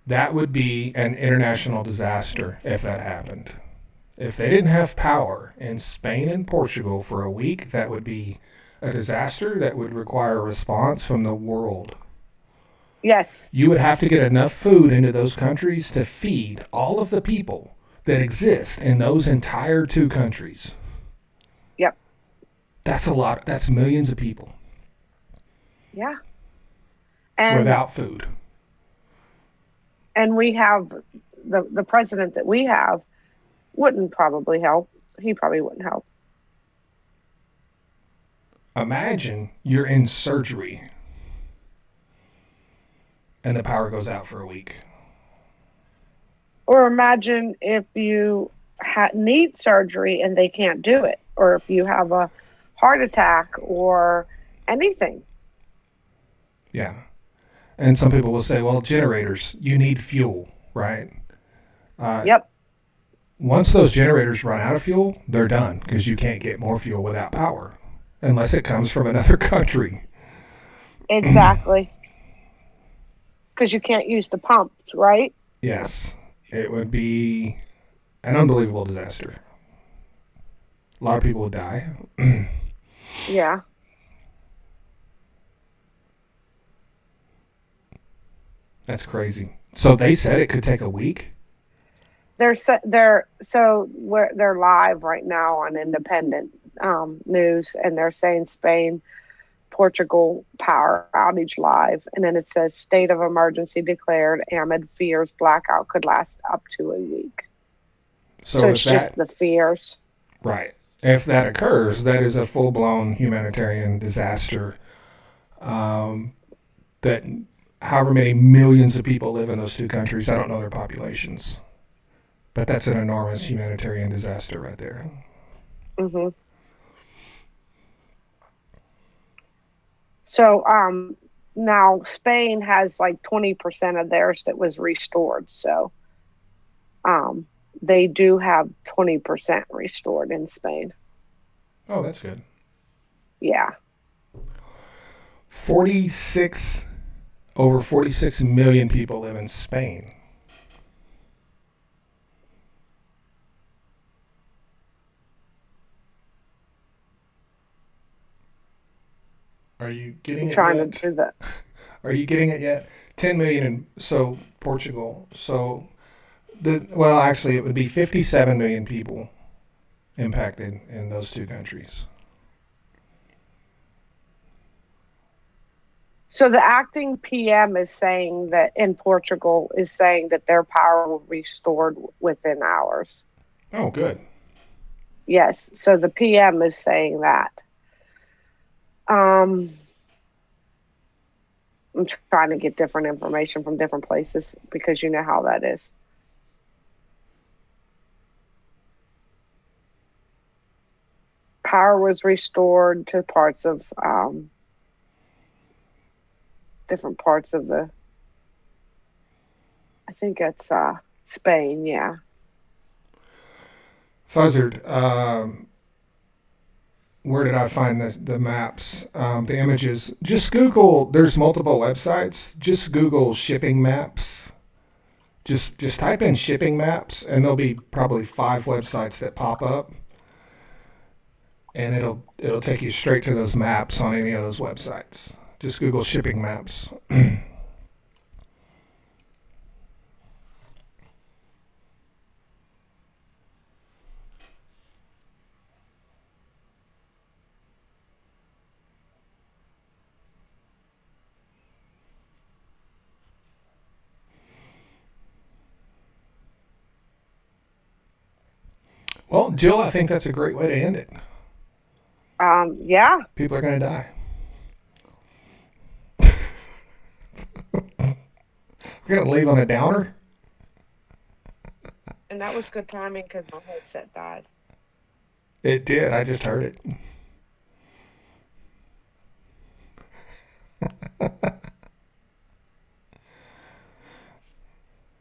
That would be an international disaster if that happened. If they didn't have power in Spain and Portugal for a week, that would be a disaster that would require a response from the world. Yes. You would have to get enough food into those countries to feed all of the people that exist in those entire two countries. Yep. That's a lot. That's millions of people. Yeah. And without food. And we have the president that we have wouldn't probably help. He probably wouldn't help. Imagine you're in surgery and the power goes out for a week. Or imagine if you need surgery and they can't do it, or if you have a heart attack or anything. Yeah. And some people will say, well, generators, you need fuel, right? Yep. Once those generators run out of fuel, they're done because you can't get more fuel without power unless it comes from another country. Exactly. Because you can't use the pumps, right? Yes. It would be an unbelievable disaster. A lot of people would die. Yeah. That's crazy. So they said it could take a week? They're live right now on independent news, and they're saying Spain, Portugal power outage live, and then it says state of emergency declared amid fears blackout could last up to a week. So it's just the fears. Right. If that occurs, that is a full-blown humanitarian disaster. That however many millions of people live in those two countries, I don't know their populations. But that's an enormous humanitarian disaster right there. Mm-hmm. So now Spain has like 20% of theirs that was restored. So they do have 20% restored in Spain. Oh, that's good. Yeah. Over 46 million people live in Spain. Are you getting it trying yet? to do that. Are you getting it yet? 10 million in Portugal. Actually it would be 57 million people impacted in those two countries. So the acting PM is saying that in Portugal is saying that their power will be restored within hours. Oh, good. Yes. So the PM is saying that. I'm trying to get different information from different places because you know how that is. Power was restored to parts of different parts of I think it's Spain, yeah. Fuzzard, where did I find the maps, the images? Just Google, there's multiple websites. Just Google shipping maps. Just type in shipping maps, and there'll be probably 5 websites that pop up. And it'll take you straight to those maps on any of those websites. Just Google shipping maps. Well, Jill, I think that's a great way to end it. Yeah. People are going to die. We're going to leave on a downer. And that was good timing because my headset died. It did. I just heard it.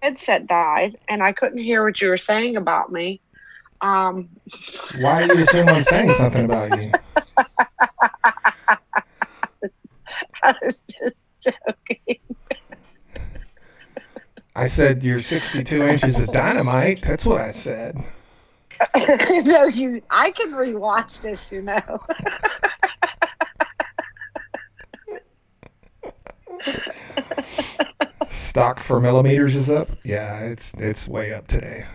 Headset died, and I couldn't hear what you were saying about me. Why are you assuming I'm saying something about you? I was just joking. I said you're 62 inches of dynamite. That's what I said. No, I can rewatch this, you know. Stock for millimeters is up. Yeah, it's way up today.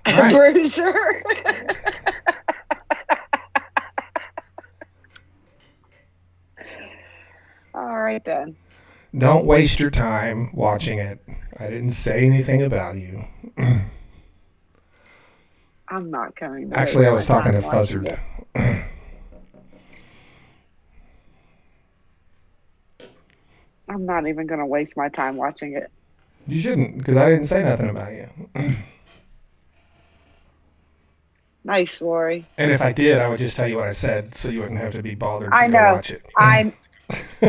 All right. Bruiser. All right then. Don't waste your time watching it. I didn't say anything about you. I'm not going to Actually, waste I my was talking to time watching Fuzzard. it. I'm not even going to waste my time watching it. You shouldn't, because I didn't say nothing about you. Nice, Lori. And if I did, I would just tell you what I said, so you wouldn't have to be bothered I to go know. watch it.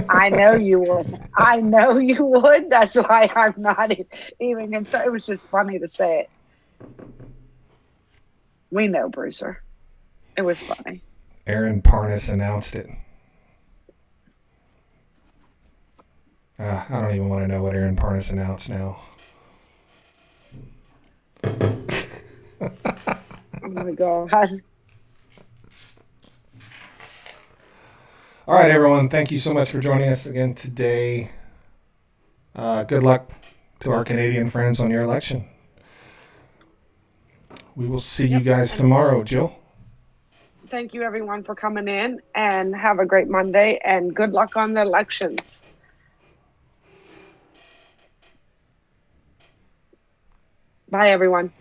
I know you would. I know you would. That's why I'm not even concerned. It was just funny to say it. We know, Bruiser. It was funny. Aaron Parnas announced it. I don't even want to know what Aaron Parnas announced now. Oh my God. All right, everyone. Thank you so much for joining us again today. Good luck to our Canadian friends on your election. We will see you guys tomorrow, Jill. Thank you, everyone, for coming in, and have a great Monday, and good luck on the elections. Bye, everyone.